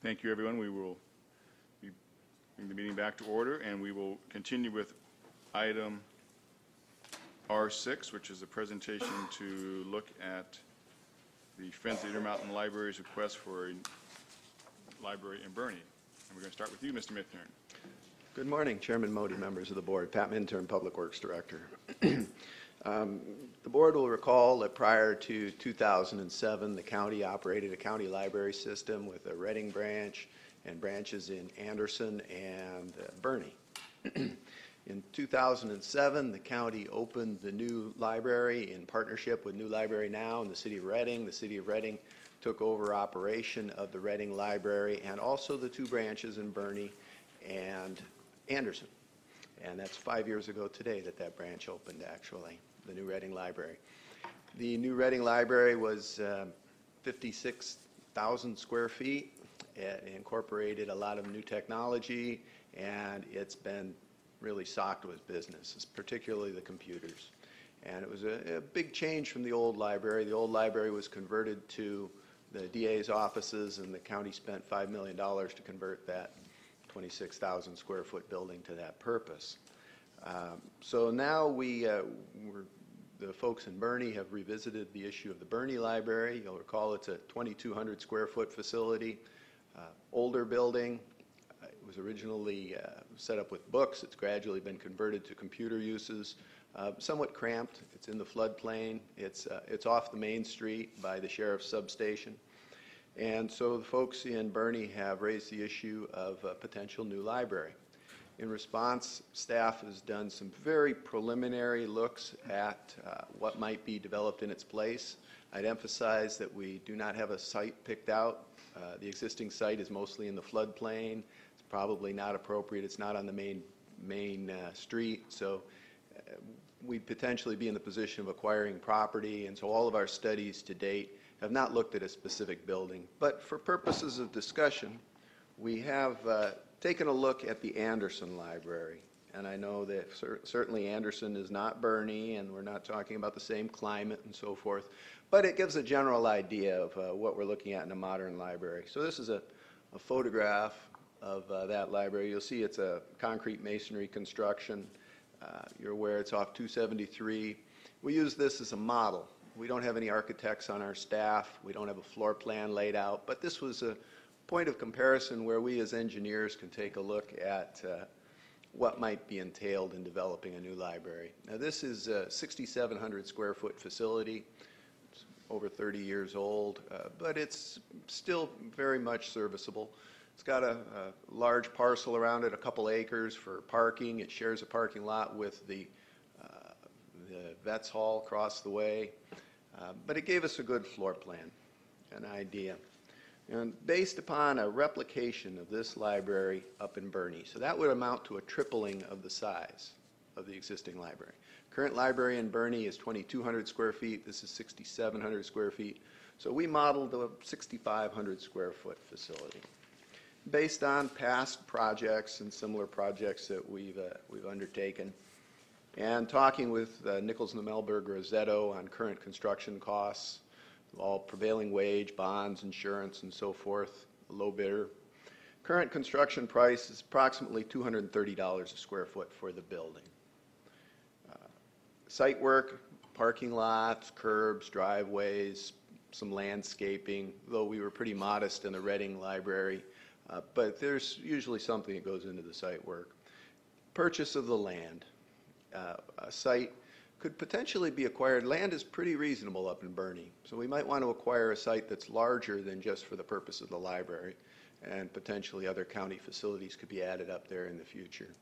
Thank you, everyone. We will be bring the meeting back to order, and we will continue with item R6, which is a presentation to look at the Friends of Intermountain Library's request for a library in Bernie. And we're going to start with you, Mr. Minturn. Good morning, Chairman Modi, members of the board. Pat Minturn, Public Works Director. The board will recall that prior to 2007, the county operated a county library system with a Reading branch and branches in Anderson and Bernie. In 2007, the county opened the new library in partnership with New Library Now and the City of Reading. The City of Reading took over operation of the Reading Library and also the two branches in Bernie and Anderson. And that's 5 years ago today that that branch opened, actually, the new Reading Library. The new Reading Library was 56,000 square feet. It incorporated a lot of new technology, and it's been really stocked with business, particularly the computers. And it was a big change from the old library. The old library was converted to the DA's offices, and the county spent $5 million to convert that 26,000 square foot building to that purpose. So now the folks in Bernie have revisited the issue of the Bernie Library. You'll recall it's a 2,200 square foot facility, older building. It was originally set up with books. It's gradually been converted to computer uses. Somewhat cramped. It's in the floodplain. It's off the main street by the sheriff's substation. And so the folks in Bernie have raised the issue of a potential new library. In response, staff has done some very preliminary looks at what might be developed in its place. I'd emphasize that we do not have a site picked out. The existing site is mostly in the floodplain. It's probably not appropriate. It's not on the main street. So we'd potentially be in the position of acquiring property. And so all of our studies to date have not looked at a specific building. But for purposes of discussion, we have taken a look at the Anderson Library. And I know that certainly Anderson is not Bernie, and we're not talking about the same climate and so forth. But it gives a general idea of what we're looking at in a modern library. So this is a photograph of that library. You'll see it's a concrete masonry construction. You're aware it's off 273. We use this as a model. We don't have any architects on our staff. We don't have a floor plan laid out. But this was a point of comparison where we as engineers can take a look at what might be entailed in developing a new library. Now this is a 6,700 square foot facility. It's over 30 years old, but it's still very much serviceable. It's got a large parcel around it, a couple acres for parking. It shares a parking lot with the Vets Hall across the way. But it gave us a good floor plan, an idea. And based upon a replication of this library up in Bernie, so that would amount to a tripling of the size of the existing library. Current library in Bernie is 2,200 square feet. This is 6,700 square feet. So we modeled a 6,500 square foot facility based on past projects and similar projects that we've undertaken. And talking with Nichols Nemelberg Rosetto on current construction costs, all prevailing wage, bonds, insurance, and so forth, a low bidder. Current construction price is approximately $230 a square foot for the building. Site work, parking lots, curbs, driveways, some landscaping, though we were pretty modest in the Reading Library, but there's usually something that goes into the site work. Purchase of the land. A site could potentially be acquired. Land is pretty reasonable up in Bernie, so we might want to acquire a site that's larger than just for the purpose of the library, and potentially other county facilities could be added up there in the future.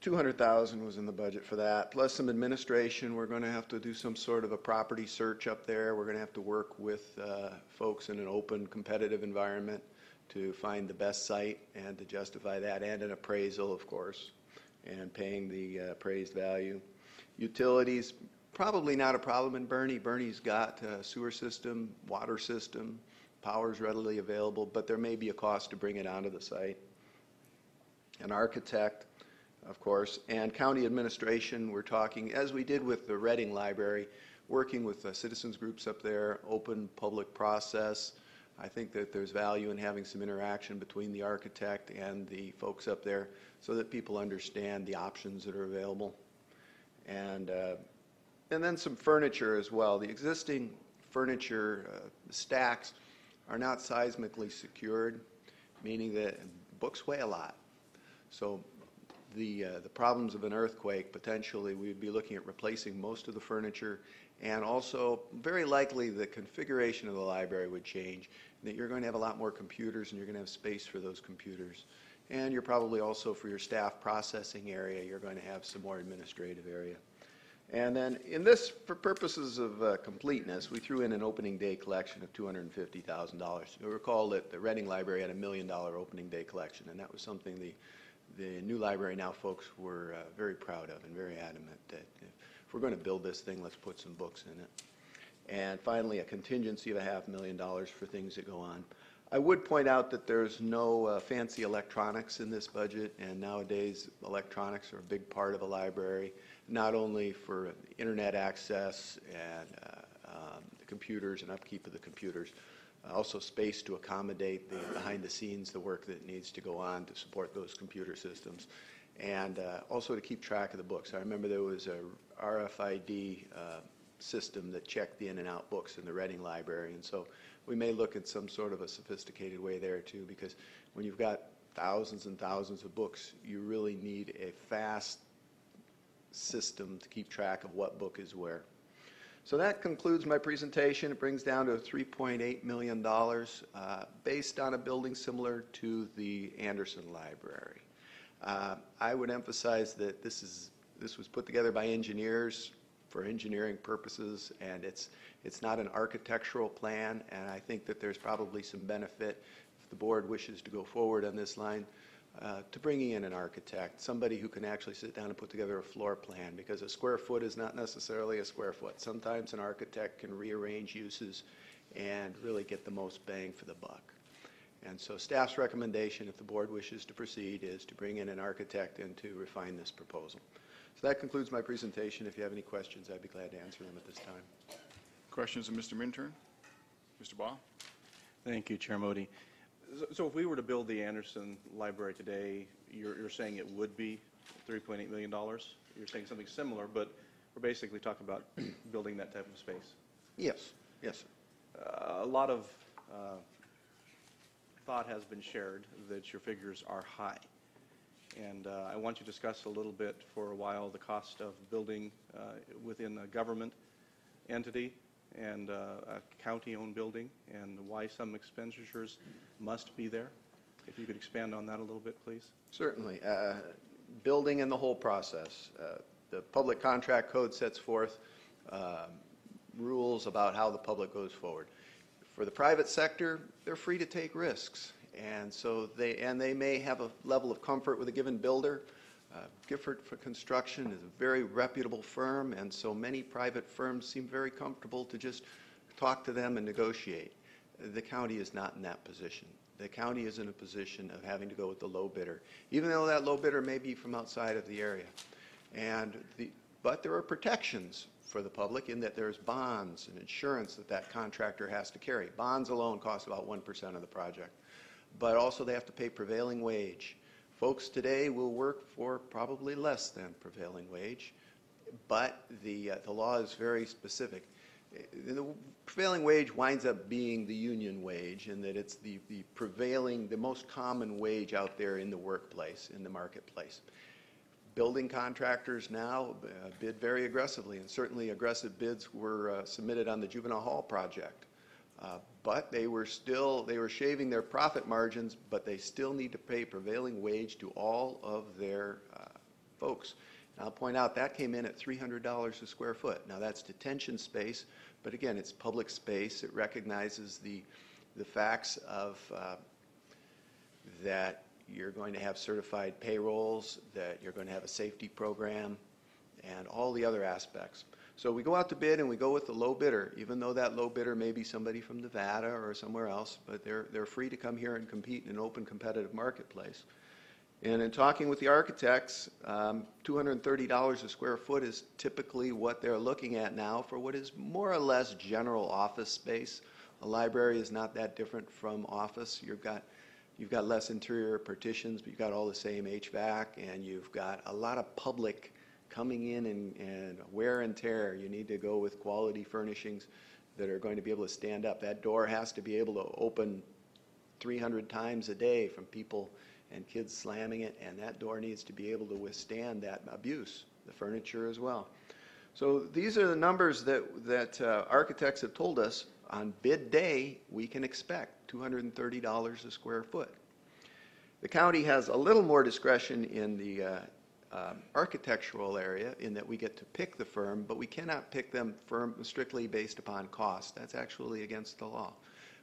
$200,000 was in the budget for that, plus some administration. We're going to have to do some sort of a property search up there. We're going to have to work with folks in an open, competitive environment to find the best site and to justify that, and an appraisal, of course, and paying the appraised value. Utilities, probably not a problem in Bernie. Bernie's got a sewer system, water system, power's readily available, but there may be a cost to bring it onto the site. An architect, of course, and county administration. We're talking, as we did with the Reading Library, working with citizens groups up there, open public process. I think that there's value in having some interaction between the architect and the folks up there so that people understand the options that are available. And then some furniture as well. The existing furniture stacks are not seismically secured, meaning that books weigh a lot. So the problems of an earthquake, potentially we'd be looking at replacing most of the furniture, and also very likely the configuration of the library would change, that you're going to have a lot more computers and you're going to have space for those computers. And you're probably also, for your staff processing area, you're going to have some more administrative area. And then in this, for purposes of completeness, we threw in an opening day collection of $250,000. You'll recall that the Reading Library had $1 million opening day collection, and that was something the new library now folks were very proud of and very adamant that if we're going to build this thing, let's put some books in it. And finally, a contingency of $500,000 for things that go on. I would point out that there's no fancy electronics in this budget, and nowadays electronics are a big part of a library, not only for internet access and the computers and upkeep of the computers, also space to accommodate the behind-the-scenes, the work that needs to go on to support those computer systems, and also to keep track of the books. I remember there was a RFID system that checked the in and out books in the Reading Library, and so we may look at some sort of a sophisticated way there too, because when you've got thousands and thousands of books, you really need a fast system to keep track of what book is where. So that concludes my presentation. It brings down to $3.8 million based on a building similar to the Anderson Library. I would emphasize that this was put together by engineers for engineering purposes, and it's not an architectural plan, and I think that there's probably some benefit, if the board wishes to go forward on this line, to bringing in an architect, somebody who can actually sit down and put together a floor plan, because a square foot is not necessarily a square foot. Sometimes an architect can rearrange uses and really get the most bang for the buck. And so staff's recommendation, if the board wishes to proceed, is to bring in an architect and to refine this proposal. So that concludes my presentation. If you have any questions, I'd be glad to answer them at this time. Questions of Mr. Minturn? Mr. Baugh? Thank you, Chair Modi. So if we were to build the Anderson Library today, you're saying it would be $3.8 million? You're saying something similar, but we're basically talking about building that type of space. Yes. Yes, sir. A lot of thought has been shared that your figures are high. And I want you to discuss a little bit for a while the cost of building within a government entity and a county-owned building, and why some expenditures must be there. If you could expand on that a little bit, please. Certainly. Building and the whole process. The Public Contract Code sets forth rules about how the public goes forward. For the private sector, they're free to take risks. And so they may have a level of comfort with a given builder. Gifford for Construction is a very reputable firm, and so many private firms seem very comfortable to just talk to them and negotiate. The county is not in that position. The county is in a position of having to go with the low bidder, even though that low bidder may be from outside of the area. But there are protections for the public in that there's bonds and insurance that contractor has to carry. Bonds alone cost about 1% of the project. But also they have to pay prevailing wage. Folks today will work for probably less than prevailing wage, but the law is very specific. The prevailing wage winds up being the union wage, in that it's the prevailing, the most common wage out there in the workplace, in the marketplace. Building contractors now bid very aggressively, and certainly aggressive bids were submitted on the Juvenile Hall project. But they were shaving their profit margins, but they still need to pay prevailing wage to all of their folks. And I'll point out that came in at $300 a square foot. Now that's detention space, but again, it's public space. It recognizes the facts of that you're going to have certified payrolls, that you're going to have a safety program, and all the other aspects. So we go out to bid and we go with the low bidder, even though that low bidder may be somebody from Nevada or somewhere else, but they're free to come here and compete in an open competitive marketplace. And in talking with the architects, $230 a square foot is typically what they're looking at now for what is more or less general office space. A library is not that different from office. You've got less interior partitions, but you've got all the same HVAC, and you've got a lot of public coming in and wear and tear. You need to go with quality furnishings that are going to be able to stand up. That door has to be able to open 300 times a day from people and kids slamming it, and that door needs to be able to withstand that abuse, the furniture as well. So these are the numbers that architects have told us on bid day we can expect, $230 a square foot. The county has a little more discretion in the architectural area in that we get to pick the firm, but we cannot pick them strictly based upon cost. That's actually against the law.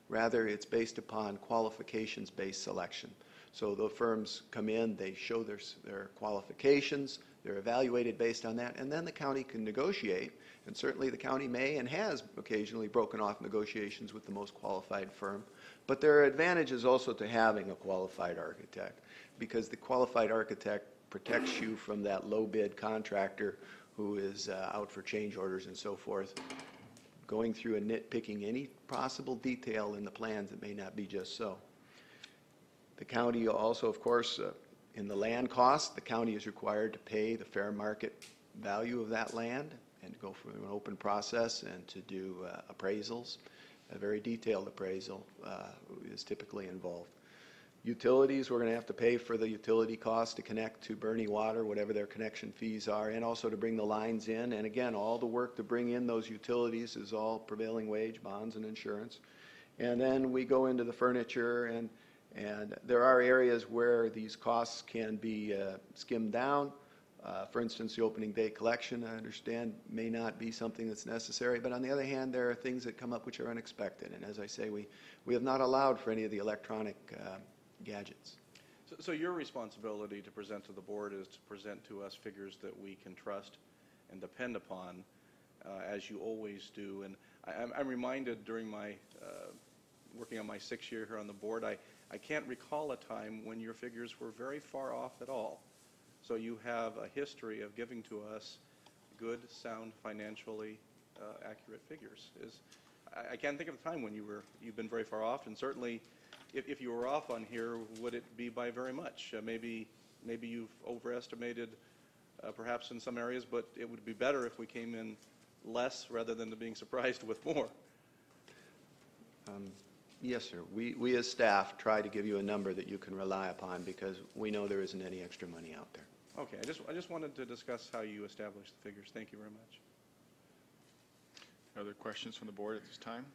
Rather, it's based upon qualifications-based selection. So the firms come in, they show their qualifications, they're evaluated based on that, and then the county can negotiate, and certainly the county may and has occasionally broken off negotiations with the most qualified firm. But there are advantages also to having a qualified architect, because the qualified architect protects you from that low bid contractor who is out for change orders and so forth, going through and nitpicking any possible detail in the plans that may not be just so. The county also, of course, in the land cost, the county is required to pay the fair market value of that land and go through an open process and to do appraisals. A very detailed appraisal is typically involved. Utilities, we're going to have to pay for the utility cost to connect to Bernie Water, whatever their connection fees are, and also to bring the lines in. And again, all the work to bring in those utilities is all prevailing wage, bonds, and insurance. And then we go into the furniture, and there are areas where these costs can be skimmed down. For instance, the opening day collection, I understand, may not be something that's necessary, but on the other hand, there are things that come up which are unexpected. And as I say, we have not allowed for any of the electronic gadgets. So your responsibility to present to the board is to present to us figures that we can trust and depend upon, as you always do. And I'm reminded during my working on my 6th year here on the board, I can't recall a time when your figures were very far off at all. So you have a history of giving to us good, sound, financially accurate figures. I can't think of a time when you've been very far off, and certainly if you were off on here, would it be by very much? Maybe you've overestimated perhaps in some areas, but it would be better if we came in less rather than being surprised with more. Yes, sir. We as staff try to give you a number that you can rely upon because we know there isn't any extra money out there. Okay, I just wanted to discuss how you establish the figures. Thank you very much. Other questions from the board at this time?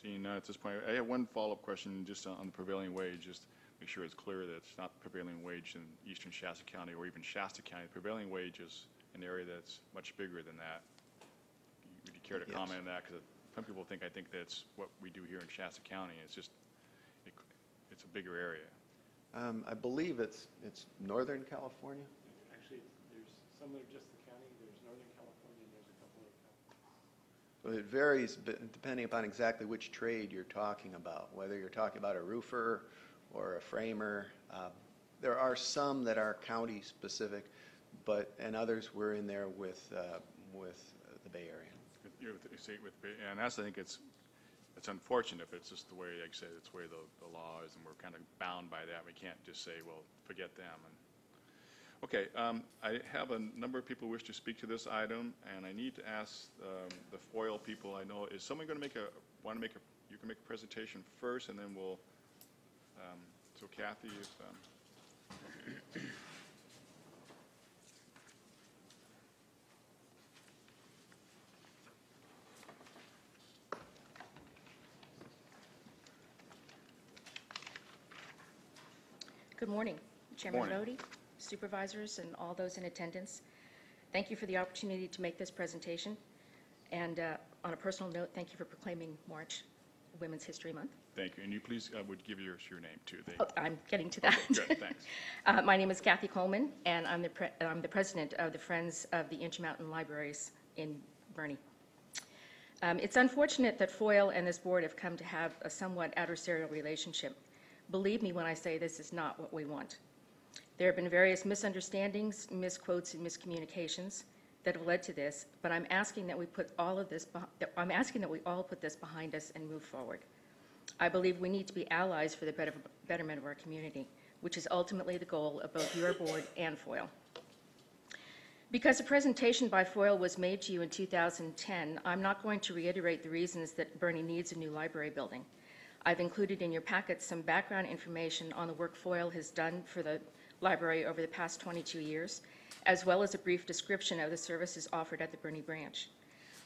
Seeing none at this point, I have one follow-up question just on the prevailing wage, just to make sure it's clear that it's not the prevailing wage in eastern Shasta County or even Shasta County. The prevailing wage is an area that's much bigger than that. Would you care to comment on that? Because some people I think that's what we do here in Shasta County. It's just, it's a bigger area. I believe it's Northern California. Actually, there's some that are just the county. There's Northern California, and there's a couple of counties. So it varies depending upon exactly which trade you're talking about, whether you're talking about a roofer or a framer. There are some that are county specific, and others we're in there with the Bay Area. And that's, I think it's unfortunate if it's just the way, like I said, it's the way the law is, and we're kind of bound by that. We can't just say, well, forget them. Okay, I have a number of people who wish to speak to this item, and I need to ask the FOIL people. I know, is someone going to you can make a presentation first, and then we'll, so Kathy, if, Good morning, Chairman Morning. Bodie, supervisors, and all those in attendance. Thank you for the opportunity to make this presentation. And on a personal note, thank you for proclaiming March Women's History Month. thank you. And you please would give your name too. Oh, I'm getting to that. Good, thanks. My name is Kathy Coleman, and I'm the president of the Friends of the Intermountain Libraries in Bernie. It's unfortunate that FOIL and this board have come to have a somewhat adversarial relationship. Believe me when I say this is not what we want. There have been various misunderstandings, misquotes, and miscommunications, that have led to this, but I'm asking that we put all of this, I'm asking that we all put this behind us and move forward. I believe we need to be allies for the betterment of our community, which is ultimately the goal of both your board and FOIL. Because a presentation by FOIL was made to you in 2010, I'm not going to reiterate the reasons that Boerne needs a new library building. I've included in your packet some background information on the work FOIL has done for the library over the past 22 years, as well as a brief description of the services offered at the Boerne branch.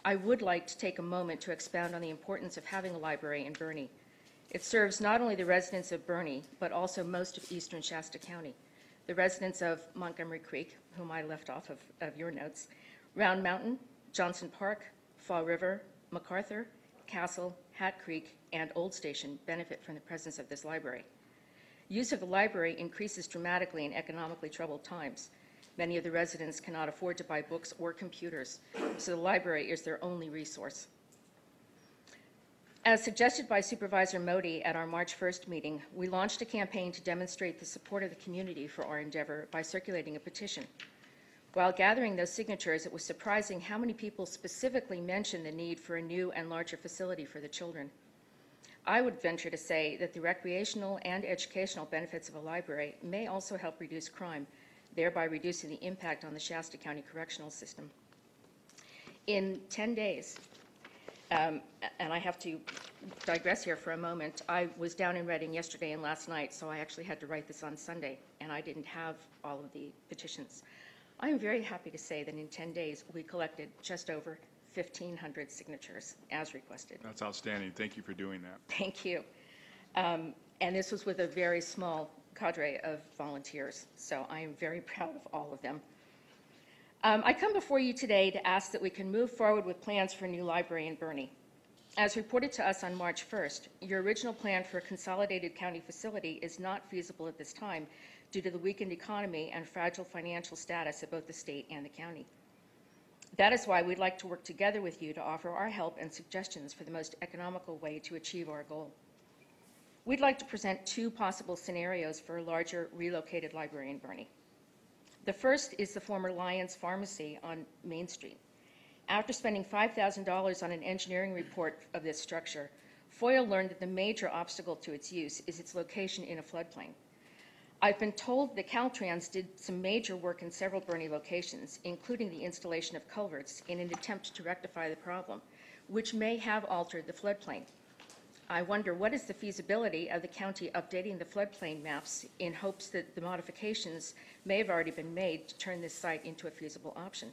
I would like to take a moment to expound on the importance of having a library in Boerne. It serves not only the residents of Boerne, but also most of eastern Shasta County, the residents of Montgomery Creek, whom I left off of your notes, Round Mountain, Johnson Park, Fall River, MacArthur, Castle, Hat Creek, and Old Station benefit from the presence of this library. Use of the library increases dramatically in economically troubled times. Many of the residents cannot afford to buy books or computers, so the library is their only resource. As suggested by Supervisor Modi at our March 1st meeting, we launched a campaign to demonstrate the support of the community for our endeavor by circulating a petition. While gathering those signatures, it was surprising how many people specifically mentioned the need for a new and larger facility for the children. I would venture to say that the recreational and educational benefits of a library may also help reduce crime, thereby reducing the impact on the Shasta County correctional system. In 10 days, and I have to digress here for a moment, I was down in Reading yesterday and last night, so I actually had to write this on Sunday, and I didn't have all of the petitions. I am very happy to say that in 10 days, we collected just over 1,500 signatures, as requested. That's outstanding. Thank you for doing that. Thank you. And this was with a very small cadre of volunteers, so I am very proud of all of them. I come before you today to ask that we can move forward with plans for a new library in Boerne. As reported to us on March 1st, your original plan for a consolidated county facility is not feasible at this time due to the weakened economy and fragile financial status of both the state and the county. That is why we'd like to work together with you to offer our help and suggestions for the most economical way to achieve our goal. We'd like to present two possible scenarios for a larger relocated library in Boerne. The first is the former Lyons Pharmacy on Main Street. After spending $5,000 on an engineering report of this structure, FOIL learned that the major obstacle to its use is its location in a floodplain. I've been told that Caltrans did some major work in several Boerne locations, including the installation of culverts in an attempt to rectify the problem, which may have altered the floodplain. I wonder what is the feasibility of the county updating the floodplain maps in hopes that the modifications may have already been made to turn this site into a feasible option.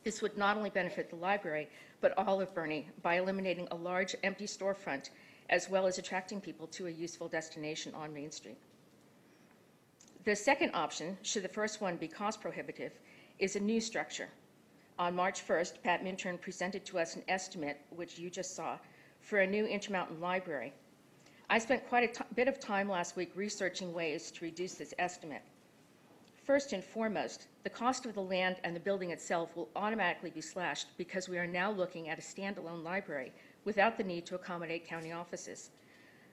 This would not only benefit the library, but all of Boerne by eliminating a large empty storefront, as well as attracting people to a useful destination on Main Street. The second option, should the first one be cost prohibitive, is a new structure. On March 1st, Pat Minturn presented to us an estimate, which you just saw, for a new Intermountain library. I spent quite a bit of time last week researching ways to reduce this estimate. First and foremost, the cost of the land and the building itself will automatically be slashed because we are now looking at a standalone library without the need to accommodate county offices.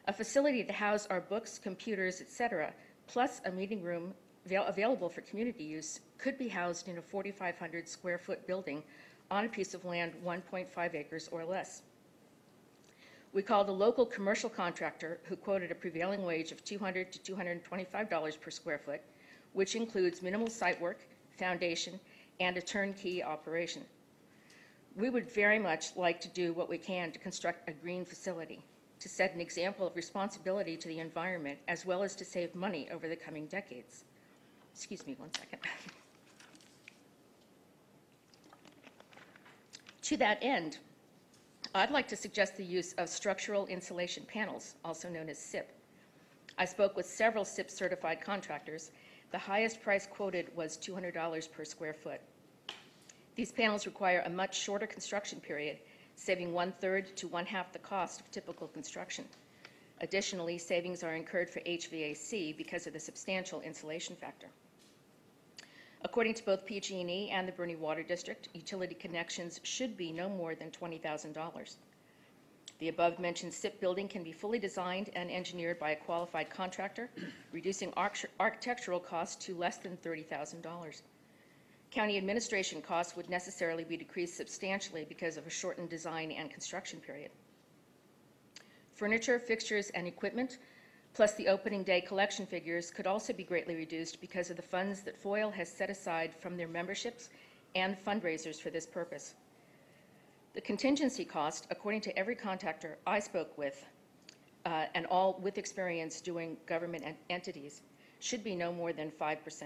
A facility to house our books, computers, etc., plus a meeting room available for community use could be housed in a 4,500 square foot building on a piece of land 1.5 acres or less. We called a local commercial contractor who quoted a prevailing wage of $200 to $225 per square foot, which includes minimal site work, foundation, and a turnkey operation. We would very much like to do what we can to construct a green facility, to set an example of responsibility to the environment, as well as to save money over the coming decades. Excuse me 1 second. To that end, I'd like to suggest the use of structural insulation panels, also known as SIP. I spoke with several SIP certified contractors. The highest price quoted was $200 per square foot. These panels require a much shorter construction period, saving 1/3 to 1/2 the cost of typical construction. Additionally, savings are incurred for HVAC because of the substantial insulation factor. According to both PG&E and the Boerne Water District, utility connections should be no more than $20,000. The above-mentioned SIP building can be fully designed and engineered by a qualified contractor, reducing architectural costs to less than $30,000. County administration costs would necessarily be decreased substantially because of a shortened design and construction period. Furniture, fixtures, and equipment, plus the opening day collection figures, could also be greatly reduced because of the funds that FOIL has set aside from their memberships and fundraisers for this purpose. The contingency cost, according to every contactor I spoke with, and all with experience doing government entities, should be no more than 5%.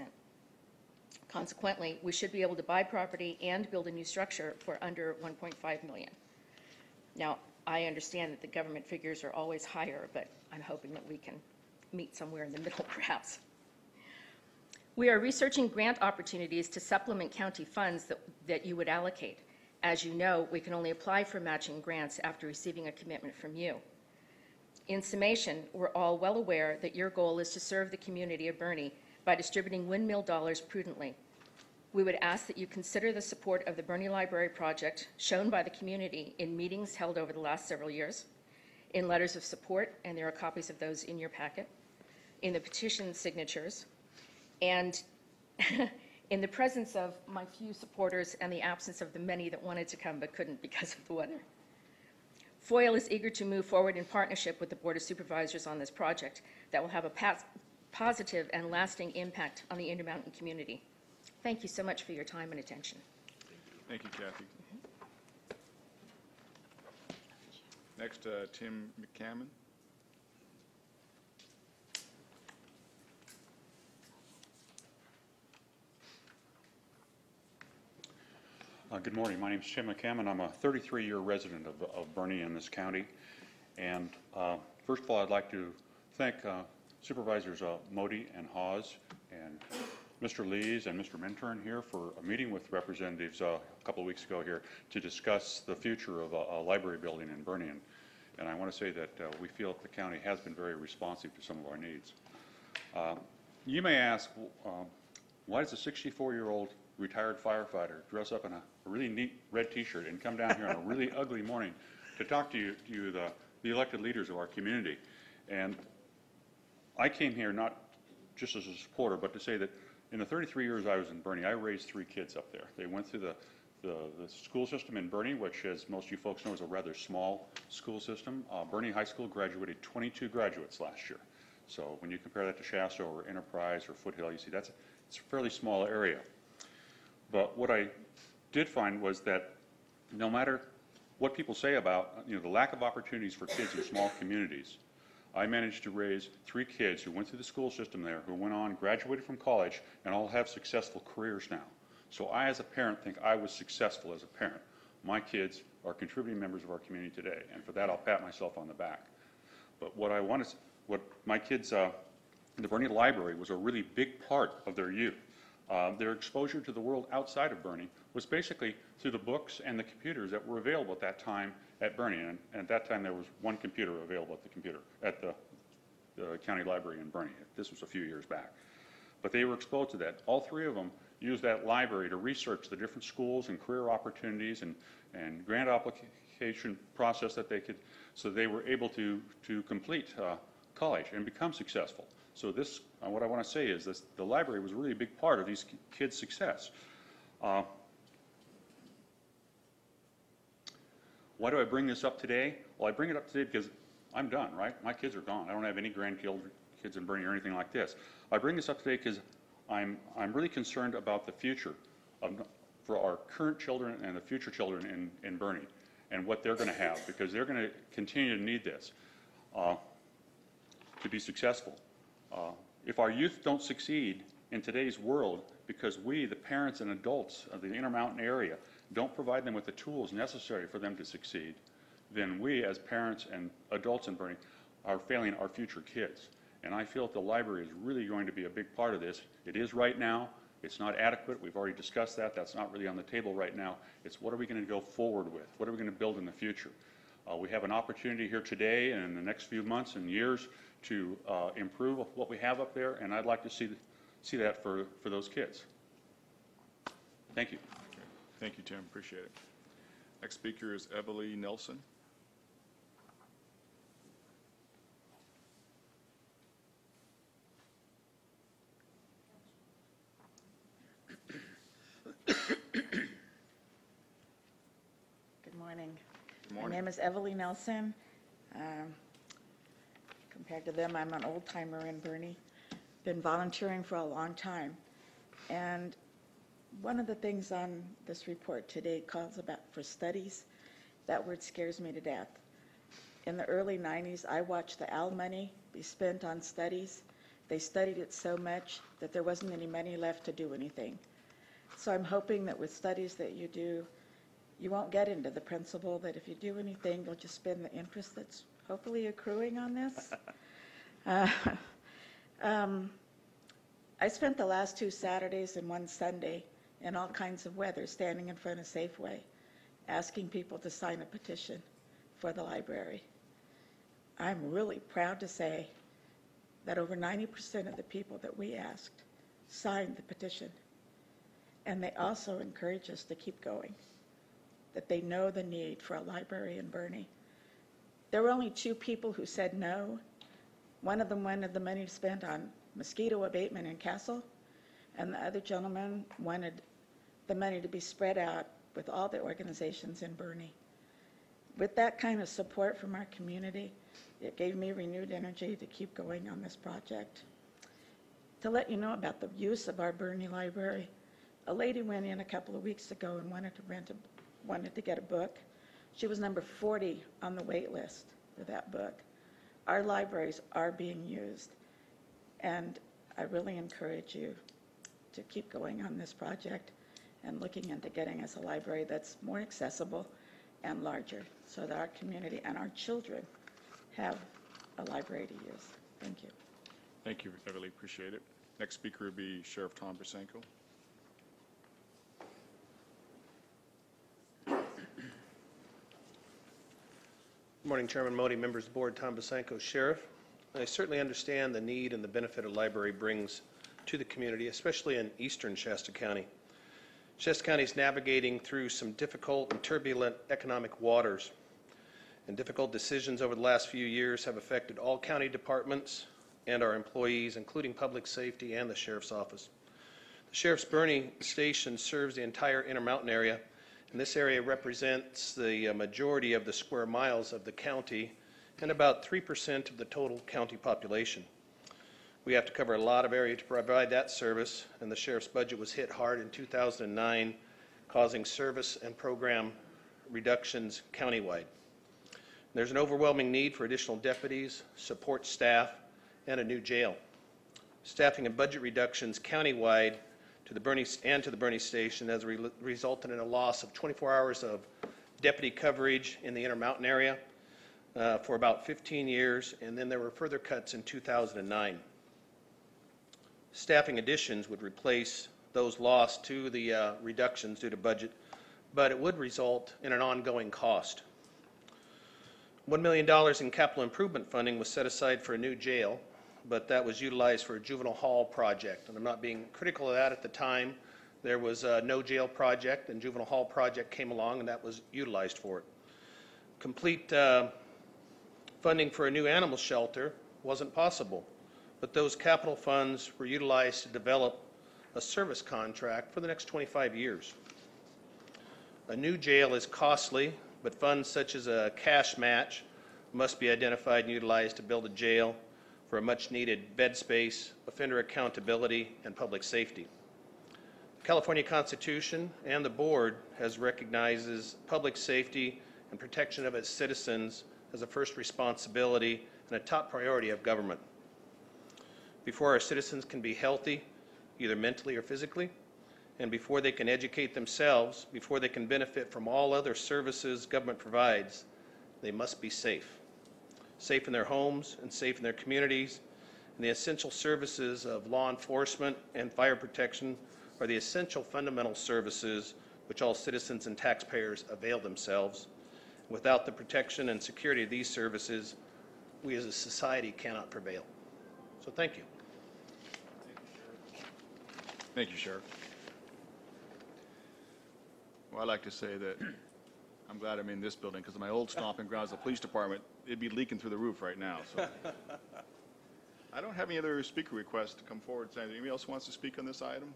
Consequently, we should be able to buy property and build a new structure for under $1.5 million. Now, I understand that the government figures are always higher, but I'm hoping that we can meet somewhere in the middle, perhaps. We are researching grant opportunities to supplement county funds that you would allocate. As you know, we can only apply for matching grants after receiving a commitment from you. In summation, we're all well aware that your goal is to serve the community of Boerne by distributing windmill dollars prudently. We would ask that you consider the support of the Boerne Library project shown by the community in meetings held over the last several years, in letters of support, and there are copies of those in your packet, in the petition signatures, and in the presence of my few supporters and the absence of the many that wanted to come but couldn't because of the weather. FOIL is eager to move forward in partnership with the Board of Supervisors on this project that will have a positive and lasting impact on the Intermountain community. Thank you so much for your time and attention. Thank you, Kathy. Next, Tim McCammon. Good morning. My name is Tim McCammon. I'm a 33-year resident of Boerne in this county. And first of all, I'd like to thank Supervisors Modi and Hawes and Mr. Lees and Mr. Minturn here for a meeting with representatives a couple of weeks ago here to discuss the future of a library building in Boerne. And I want to say that we feel that the county has been very responsive to some of our needs. You may ask, why does a 64-year-old retired firefighter dress up in a really neat red T-shirt and come down here on a really ugly morning to talk to you, the elected leaders of our community? And I came here not just as a supporter, but to say that in the 33 years I was in Boerne, I raised 3 kids up there. They went through the school system in Boerne, which, as most of you folks know, is a rather small school system. Boerne High School graduated 22 graduates last year. So when you compare that to Shasta or Enterprise or Foothill, you see it's a fairly small area. But what I did find was that no matter what people say about the lack of opportunities for kids in small communities, I managed to raise 3 kids who went through the school system there, who went on, graduated from college, and all have successful careers now. So I, as a parent, think I was successful as a parent. My kids are contributing members of our community today, and for that I'll pat myself on the back. But what my kids, the Boerne Library was a really big part of their youth. Their exposure to the world outside of Boerne was basically through the books and the computers that were available at that time at Boerne. And at that time, there was 1 computer available at the county library in Boerne. This was a few years back. But they were exposed to that. All 3 of them used that library to research the different schools and career opportunities and grant application process that they could, so they were able to complete college and become successful. So this, what I want to say is this, the library was a really big part of these kids' success. Why do I bring this up today? Well, I bring it up today because I'm done, right? My kids are gone. I don't have any grandkids in Boerne or anything like this. I bring this up today because I'm really concerned about the future for our current children and the future children in Boerne and what they're going to have, because they're going to continue to need this to be successful. If our youth don't succeed in today's world because we, the parents and adults of the Intermountain area, don't provide them with the tools necessary for them to succeed, then we, as parents and adults in Boerne, are failing our future kids. And I feel that the library is really going to be a big part of this. It is right now. It's not adequate. We've already discussed that. That's not really on the table right now. It's what are we going to go forward with? What are we going to build in the future? We have an opportunity here today and in the next few months and years to improve what we have up there, and I'd like to see that for those kids. Thank you. Okay. Thank you, Tim. Appreciate it. Next speaker is Evelie Nelson. name is Evelyn Nelson. Compared to them, I'm an old-timer in Boerne. Been volunteering for a long time. And one of the things on this report today calls about for studies. That word scares me to death. In the early 90s, I watched the AL money be spent on studies. They studied it so much that there wasn't any money left to do anything. So I'm hoping that with studies that you do, you won't get into the principle that if you do anything, you'll just spend the interest that's hopefully accruing on this. I spent the last 2 Saturdays and 1 Sunday in all kinds of weather standing in front of Safeway, asking people to sign a petition for the library. I'm really proud to say that over 90% of the people that we asked signed the petition. And they also encourage us to keep going, that they know the need for a library in Boerne. There were only 2 people who said no. One of them wanted the money spent on mosquito abatement in Castle, and the other gentleman wanted the money to be spread out with all the organizations in Boerne. With that kind of support from our community, it gave me renewed energy to keep going on this project. To let you know about the use of our Boerne library, a lady went in a couple of weeks ago and wanted to get a book. She was number 40 on the wait list for that book. Our libraries are being used, and I really encourage you to keep going on this project and looking into getting us a library that's more accessible and larger so that our community and our children have a library to use. Thank you. Thank you, Everly. Appreciate it. Next speaker would be Sheriff Tom Brisenko. Good morning, Chairman Modi, members of the board, Tom Brisenko, Sheriff. I certainly understand the need and the benefit a library brings to the community, especially in eastern Shasta County. Shasta County is navigating through some difficult and turbulent economic waters, and difficult decisions over the last few years have affected all county departments and our employees, including public safety and the Sheriff's Office. The Sheriff's Boerne Station serves the entire Intermountain area, and this area represents the majority of the square miles of the county and about 3% of the total county population. We have to cover a lot of area to provide that service, and the Sheriff's budget was hit hard in 2009, causing service and program reductions countywide. There's an overwhelming need for additional deputies, support staff, and a new jail. Staffing and budget reductions countywide to the Boerne Station has resulted in a loss of 24 hours of deputy coverage in the Intermountain area for about 15 years, and then there were further cuts in 2009. Staffing additions would replace those lost to the reductions due to budget, but it would result in an ongoing cost. $1 million in capital improvement funding was set aside for a new jail, but that was utilized for a juvenile hall project. And I'm not being critical of that at the time. There was a no jail project, and juvenile hall project came along, and that was utilized for it. Complete funding for a new animal shelter wasn't possible, but those capital funds were utilized to develop a service contract for the next 25 years. A new jail is costly, but funds such as a cash match must be identified and utilized to build a jail for a much-needed bed space, offender accountability, and public safety. The California Constitution and the board has recognizes public safety and protection of its citizens as a first responsibility and a top priority of government. Before our citizens can be healthy, either mentally or physically, and before they can educate themselves, before they can benefit from all other services government provides, they must be safe. Safe in their homes and safe in their communities, and the essential services of law enforcement and fire protection are the essential fundamental services which all citizens and taxpayers avail themselves. Without the protection and security of these services, we as a society cannot prevail. So thank you. Thank you, Sheriff. Well, I'd like to say that I'm glad I'm in this building, because my old stomping grounds, the police department, it'd be leaking through the roof right now. So I don't have any other speaker requests to come forward. Anybody else wants to speak on this item?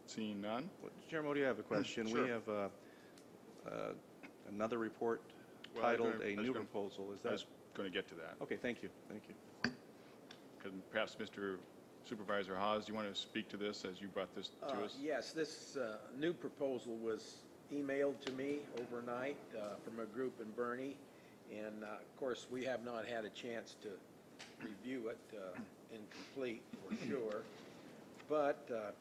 Seeing none. Chair Modi, I have a question. Sure. We have another report Well, I was titled gonna- A I was New gonna- Proposal. Is I that? was going to get to that. Okay, thank you, thank you. Perhaps Mr. Supervisor Haas, do you want to speak to this as you brought this to us? Yes, this new proposal was emailed to me overnight from a group in Bernie, and of course, we have not had a chance to review it in complete, for sure, but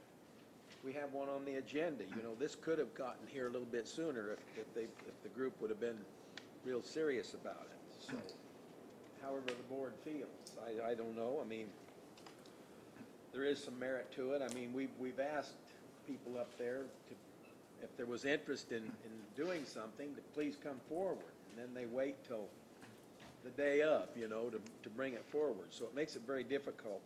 we have one on the agenda. You know, this could have gotten here a little bit sooner if the group would have been real serious about it. So, however the board feels, I don't know. I mean, there is some merit to it. I mean, we've asked people up there to, if there was interest in doing something, to please come forward. And then they wait till the day of, you know, to bring it forward. So it makes it very difficult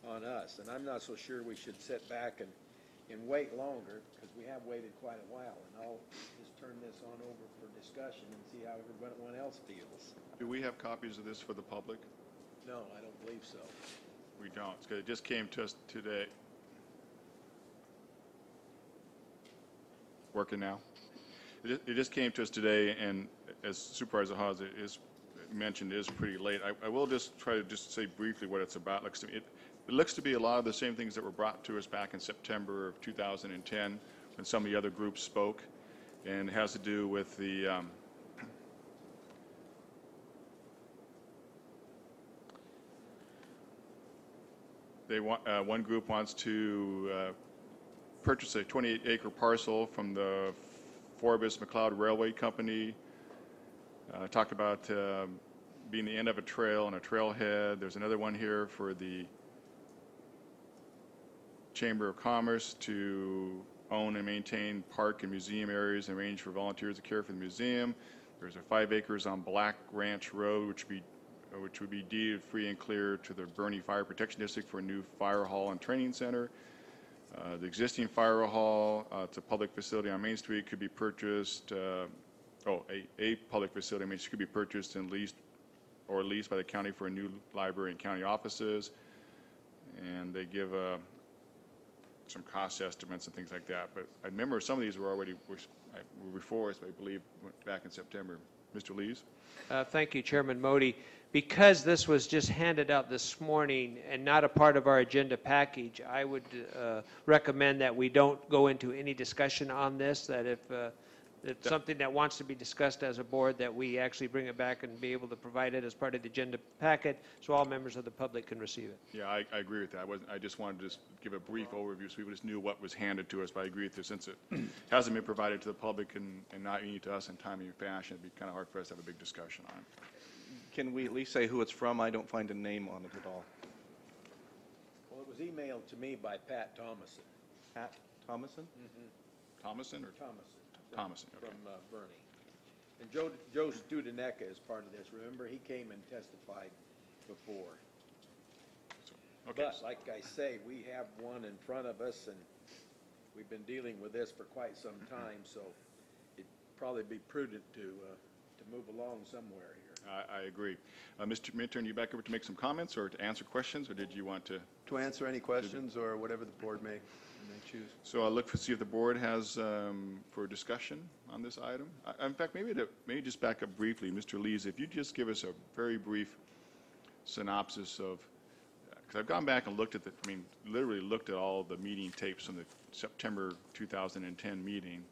on us. And I'm not so sure we should sit back and wait longer, because we have waited quite a while. And I'll just turn this on over for discussion and see how everyone else feels. Do we have copies of this for the public? No, I don't believe so. We don't. It's 'cause it just came to us today. Working now? It just came to us today, and as Supervisor Haas mentioned, it is pretty late. I will just try to just say briefly what it's about. It looks to be a lot of the same things that were brought to us back in September of 2010 when some of the other groups spoke, and it has to do with the one group wants to purchase a 28-acre parcel from the Forbes McLeod Railway Company. Talked about being the end of a trail and a trailhead. There's another one here for the Chamber of Commerce to own and maintain park and museum areas and arrange for volunteers to care for the museum. There's a 5 acres on Black Ranch Road, which would be deeded free and clear to the Bernie Fire Protection District for a new fire hall and training center. The existing fire hall, it's a public facility on Main Street, could be purchased, a public facility on Main Street could be purchased and leased by the county for a new library and county offices. And they give some cost estimates and things like that. But I remember some of these were before us, I believe, back in September. Mr. Lees? Thank you, Chairman Modi. Because this was just handed out this morning and not a part of our agenda package, I would recommend that we don't go into any discussion on this, that if it's something that wants to be discussed as a board, that we actually bring it back and be able to provide it as part of the agenda packet so all members of the public can receive it. Yeah, I agree with that. I just wanted to just give a brief overview so people just knew what was handed to us, but I agree with you. Since it hasn't been provided to the public and not unique to us in timely fashion, it'd be kind of hard for us to have a big discussion on it. Can we at least say who it's from? I don't find a name on it at all. Well, it was emailed to me by Pat Thomason. Pat Thomason? Thomason or? Thomason. Thomason, okay. From Bernie. And Joe Studeneka is part of this. Remember, he came and testified before. Okay. But like I say, we have one in front of us, and we've been dealing with this for quite some time, so it'd probably be prudent to move along somewhere here. I agree. Mr. Minturn, you back over to make some comments or to answer questions, or did you want to? To answer any questions or whatever the board may choose. So I'll look to see if the board has for discussion on this item. In fact, maybe just back up briefly, Mr. Lees, if you just give us a very brief synopsis of, because I've gone back and looked at literally looked at all the meeting tapes from the September 2010 meeting,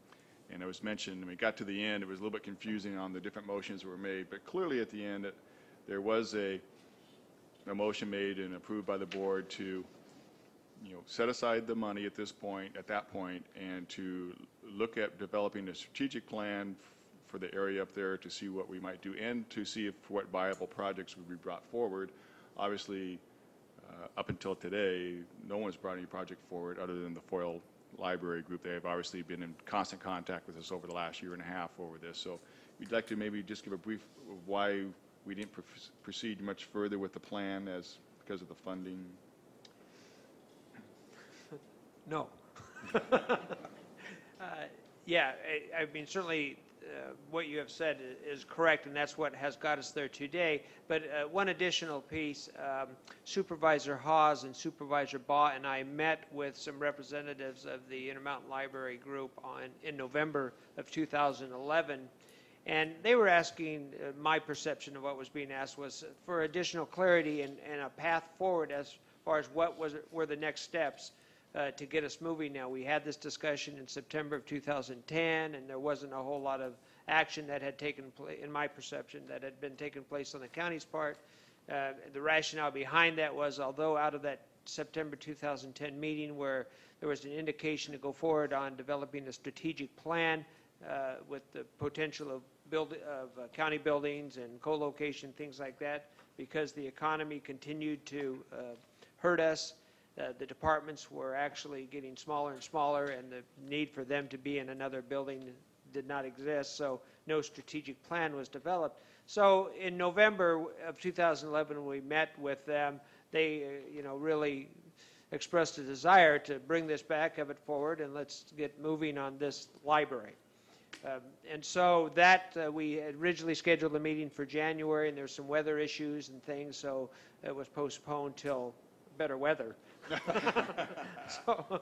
and it was mentioned, when we got to the end, it was a little bit confusing on the different motions that were made, but clearly at the end, there was a motion made and approved by the board to set aside the money at that point, and to look at developing a strategic plan for the area up there to see what we might do and to see what viable projects would be brought forward. Obviously, up until today, no one's brought any project forward other than the Foyle Library Group. They have obviously been in constant contact with us over the last year and a half over this. So we'd like to maybe just give a brief of why we didn't proceed much further with the plan because of the funding. No. Yeah, I mean, certainly what you have said is correct, and that's what has got us there today. But one additional piece, Supervisor Hawes and Supervisor Baugh and I met with some representatives of the Intermountain Library Group in November of 2011, And they were asking, my perception of what was being asked was for additional clarity and a path forward as far as what were the next steps to get us moving. Now, we had this discussion in September of 2010, and there wasn't a whole lot of action that had taken place, in my perception, that had been taking place on the county's part. The rationale behind that was, although out of that September 2010 meeting where there was an indication to go forward on developing a strategic plan with the potential of county buildings and co-location, things like that, because the economy continued to hurt us. The departments were actually getting smaller and smaller, and the need for them to be in another building did not exist, so no strategic plan was developed. So in November of 2011, when we met with them, they really expressed a desire to bring this back, have it forward, and let's get moving on this library. And so that we had originally scheduled the meeting for January, and there's some weather issues and things, so it was postponed till better weather. So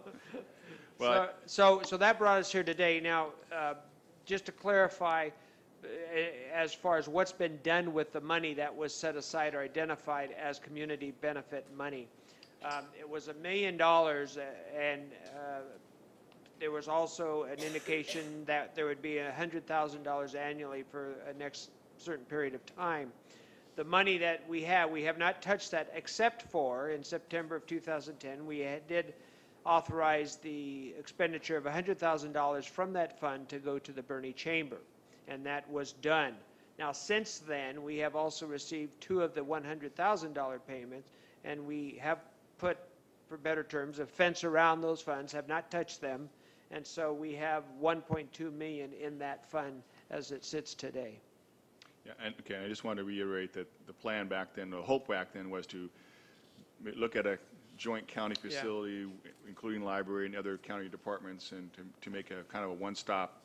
that brought us here today. Now, just to clarify, as far as what's been done with the money that was set aside or identified as community benefit money, it was $1 million, and there was also an indication that there would be $100,000 annually for a next certain period of time. The money that we have not touched that, except for in September of 2010, we did authorize the expenditure of $100,000 from that fund to go to the Bernie Chamber, and that was done. Now, since then, we have also received 2 of the $100,000 payments, and we have put, for better terms, a fence around those funds, have not touched them, and so we have $1.2 million in that fund as it sits today. Yeah, and okay, I just want to reiterate that the plan back then, the hope back then, was to look at a joint county facility, including library and other county departments, and to make a kind of a one-stop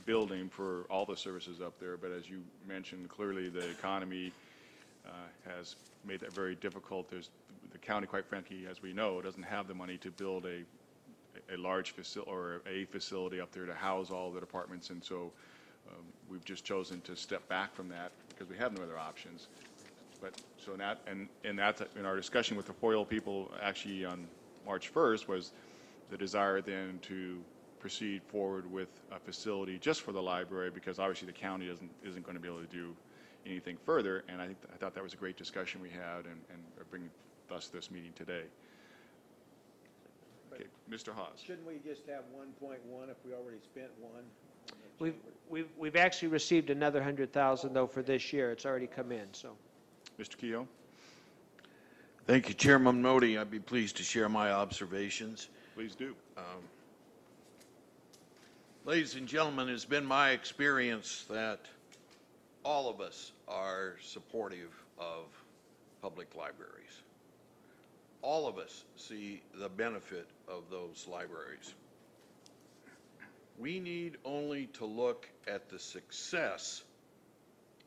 building for all the services up there. But as you mentioned, clearly the economy has made that very difficult. The county, quite frankly, as we know, doesn't have the money to build a large facility or a facility up there to house all the departments, and so we've just chosen to step back from that because we have no other options. But so that, and that's in our discussion with the FOIL people actually on March 1st, was the desire then to proceed forward with a facility just for the library, because obviously the county isn't going to be able to do anything further. And I thought that was a great discussion we had, and bringing thus this meeting today. Okay, Mr. Haas. Shouldn't we just have 1.1 if we already spent 1? We've actually received another $100,000 though for this year. It's already come in. So, Mr. Keough. Thank you, Chairman Modi. I'd be pleased to share my observations. Please do. Ladies and gentlemen, it's been my experience that all of us are supportive of public libraries. All of us see the benefit of those libraries. We need only to look at the success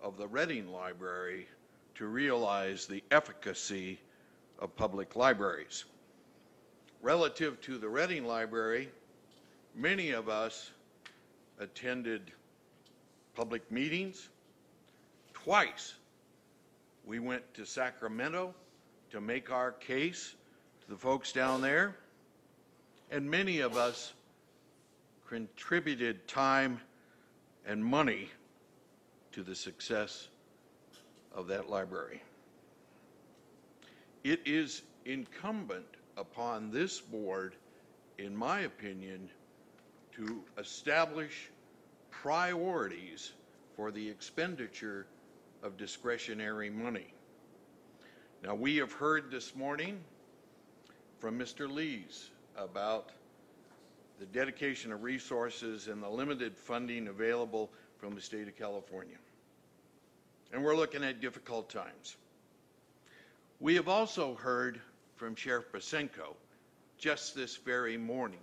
of the Reading Library to realize the efficacy of public libraries. Relative to the Reading Library, many of us attended public meetings. Twice we went to Sacramento to make our case to the folks down there, and many of us contributed time and money to the success of that library. It is incumbent upon this board, in my opinion, to establish priorities for the expenditure of discretionary money. Now, we have heard this morning from Mr. Lees about the dedication of resources and the limited funding available from the state of California. And we're looking at difficult times. We have also heard from Sheriff Pasenko just this very morning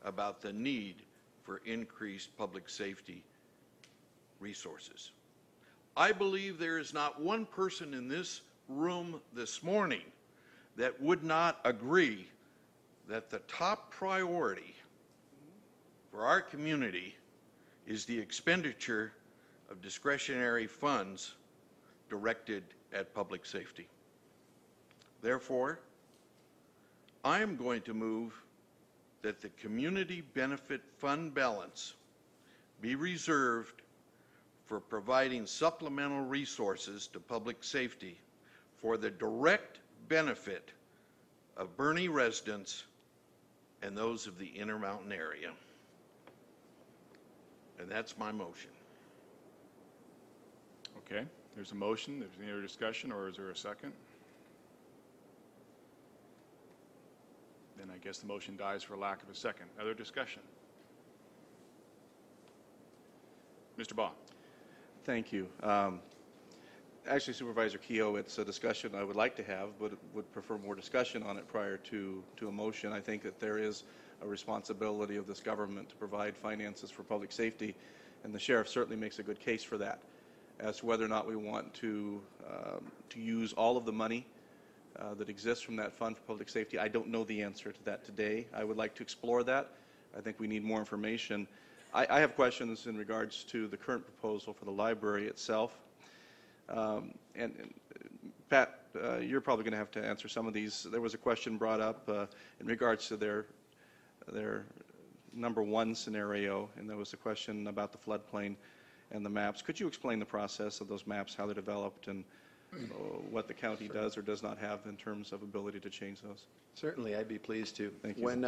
about the need for increased public safety resources. I believe there is not one person in this room this morning that would not agree that the top priority for our community is the expenditure of discretionary funds directed at public safety. Therefore, I am going to move that the Community Benefit Fund balance be reserved for providing supplemental resources to public safety for the direct benefit of Boerne residents and those of the Intermountain area. And that's my motion. Okay, there's a motion. There's any other discussion, or is there a second? Then I guess the motion dies for lack of a second. Other discussion? Mr. Baugh. Thank you. Actually, Supervisor Kehoe, it's a discussion I would like to have, but would prefer more discussion on it prior to a motion. I think that there is a responsibility of this government to provide finances for public safety, and the sheriff certainly makes a good case for that. As to whether or not we want to use all of the money that exists from that fund for public safety, I don't know the answer to that today. I would like to explore that. I think we need more information. I have questions in regards to the current proposal for the library itself. And Pat, you're probably going to have to answer some of these. There was a question brought up in regards to their number one scenario, and there was a question about the floodplain and the maps. Could you explain the process of those maps, how they're developed, and what the county does or does not have in terms of ability to change those? Certainly, I'd be pleased to. Thank you. When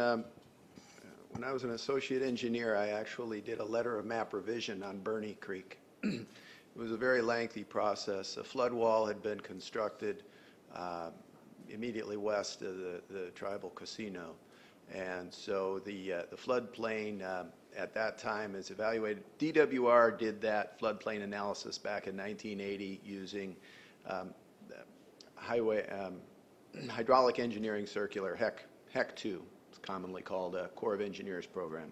I was an associate engineer, I actually did a letter of map revision on Boerne Creek. It was a very lengthy process. A flood wall had been constructed immediately west of the tribal casino. And so the floodplain at that time is evaluated. DWR did that floodplain analysis back in 1980 using hydraulic engineering circular, HEC 2. It's commonly called a Corps of Engineers program.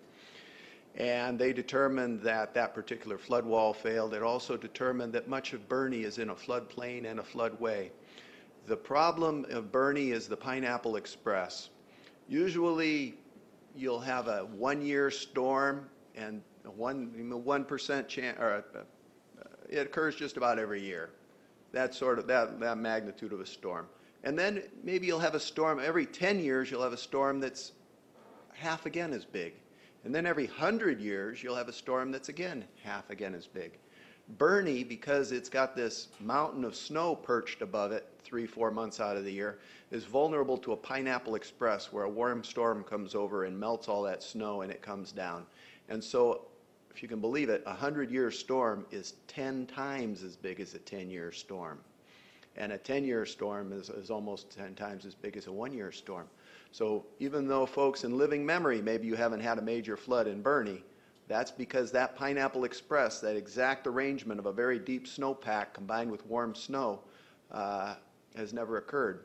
And they determined that that particular flood wall failed. It also determined that much of Boerne is in a floodplain and a floodway. The problem of Boerne is the Pineapple Express. Usually you'll have a one-year storm and a 1% chance, or it occurs just about every year. That sort of, that magnitude of a storm. And then maybe you'll have a storm, every 10 years you'll have a storm that's half again as big. And then every 100 years you'll have a storm that's again half again as big. Boerne, because it's got this mountain of snow perched above it 3-4 months out of the year, is vulnerable to a Pineapple Express where a warm storm comes over and melts all that snow and it comes down. And so, if you can believe it, a 100-year storm is 10 times as big as a 10-year storm. And a 10-year storm is almost 10 times as big as a 1-year storm. So even though, folks, in living memory, maybe you haven't had a major flood in Boerne, that's because that Pineapple Express, that exact arrangement of a very deep snowpack combined with warm snow, has never occurred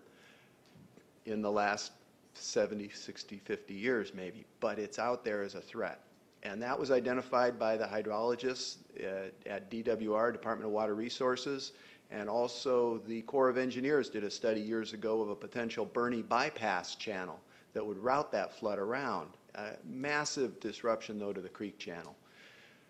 in the last 70, 60, 50 years maybe. But it's out there as a threat. And that was identified by the hydrologists at DWR, Department of Water Resources, and also the Corps of Engineers did a study years ago of a potential Boerne bypass channel that would route that flood around. Massive disruption, though, to the creek channel.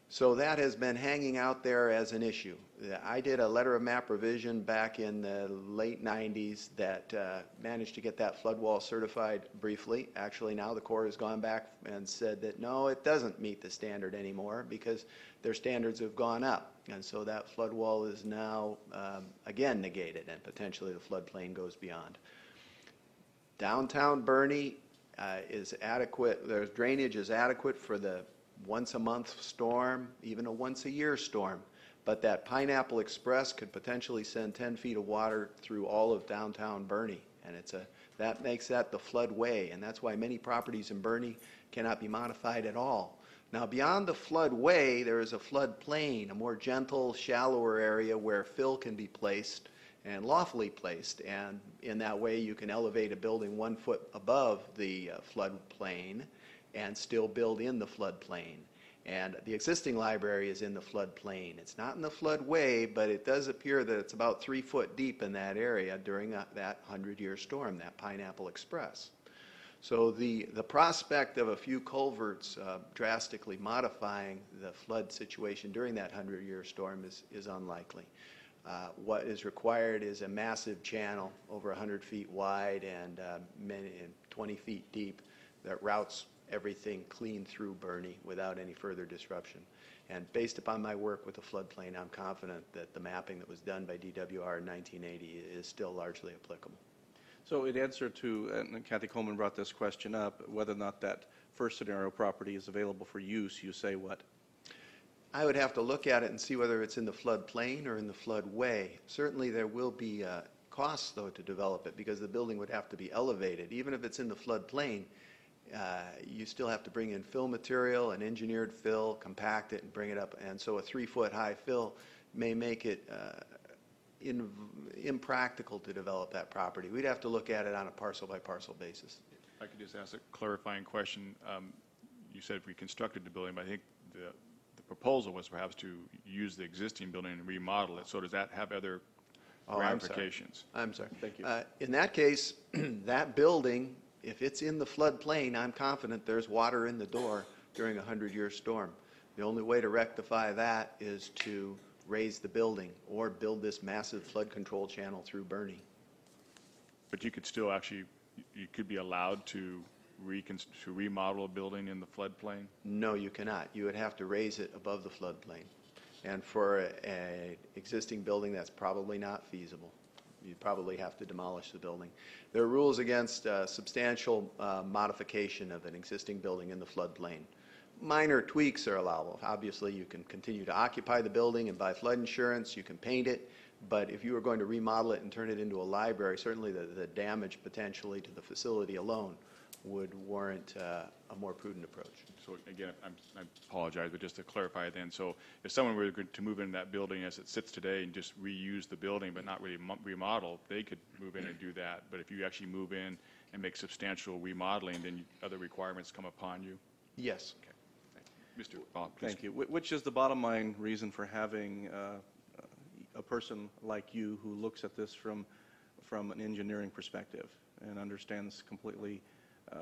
So that has been hanging out there as an issue. I did a letter of map revision back in the late 90s that managed to get that flood wall certified briefly. Actually, now the Corps has gone back and said that, no, it doesn't meet the standard anymore because their standards have gone up. And so that flood wall is now, again, negated, and potentially the floodplain goes beyond. Downtown Boerne is adequate. Their drainage is adequate for the once-a-month storm, even a once-a-year storm. But that Pineapple Express could potentially send 10 feet of water through all of downtown Boerne. And that makes that the floodway. And that's why many properties in Boerne cannot be modified at all. Now, beyond the floodway, there is a floodplain, a more gentle, shallower area where fill can be placed and lawfully placed. And in that way, you can elevate a building 1 foot above the floodplain and still build in the floodplain. And the existing library is in the floodplain. It's not in the floodway, but it does appear that it's about 3 foot deep in that area during that 100-year storm, that Pineapple Express. So the prospect of a few culverts drastically modifying the flood situation during that 100-year storm is unlikely. What is required is a massive channel over 100 feet wide and 20 feet deep that routes everything clean through Bernie without any further disruption. And based upon my work with the floodplain, I'm confident that the mapping that was done by DWR in 1980 is still largely applicable. So in answer to, and Kathy Coleman brought this question up, whether or not that first scenario property is available for use, you say what? I would have to look at it and see whether it's in the floodplain or in the floodway. Certainly there will be costs, though, to develop it because the building would have to be elevated. Even if it's in the floodplain, you still have to bring in fill material, an engineered fill, compact it, and bring it up. And so a 3-foot high fill may make it impractical to develop that property. We'd have to look at it on a parcel-by-parcel basis. If I could just ask a clarifying question. You said if we constructed the building, but I think the proposal was perhaps to use the existing building and remodel it. So does that have other ramifications? I'm sorry. Thank you. In that case, that building, if it's in the floodplain, I'm confident there's water in the door during a 100-year storm. The only way to rectify that is to raise the building or build this massive flood control channel through Bernie. But you could still actually, you could be allowed to remodel a building in the floodplain? No, you cannot. You would have to raise it above the floodplain. And for an existing building, that's probably not feasible. You'd probably have to demolish the building. There are rules against substantial modification of an existing building in the floodplain. Minor tweaks are allowable. Obviously, you can continue to occupy the building and buy flood insurance. You can paint it. But if you were going to remodel it and turn it into a library, certainly the damage potentially to the facility alone would warrant a more prudent approach. So again, I apologize, but just to clarify then, so if someone were to move into that building as it sits today and just reuse the building but not really remodel, they could move in and do that. But if you actually move in and make substantial remodeling, then other requirements come upon you? Yes. Okay. Mr. Bob, please. Thank you. Which is the bottom line reason for having a person like you who looks at this from an engineering perspective and understands completely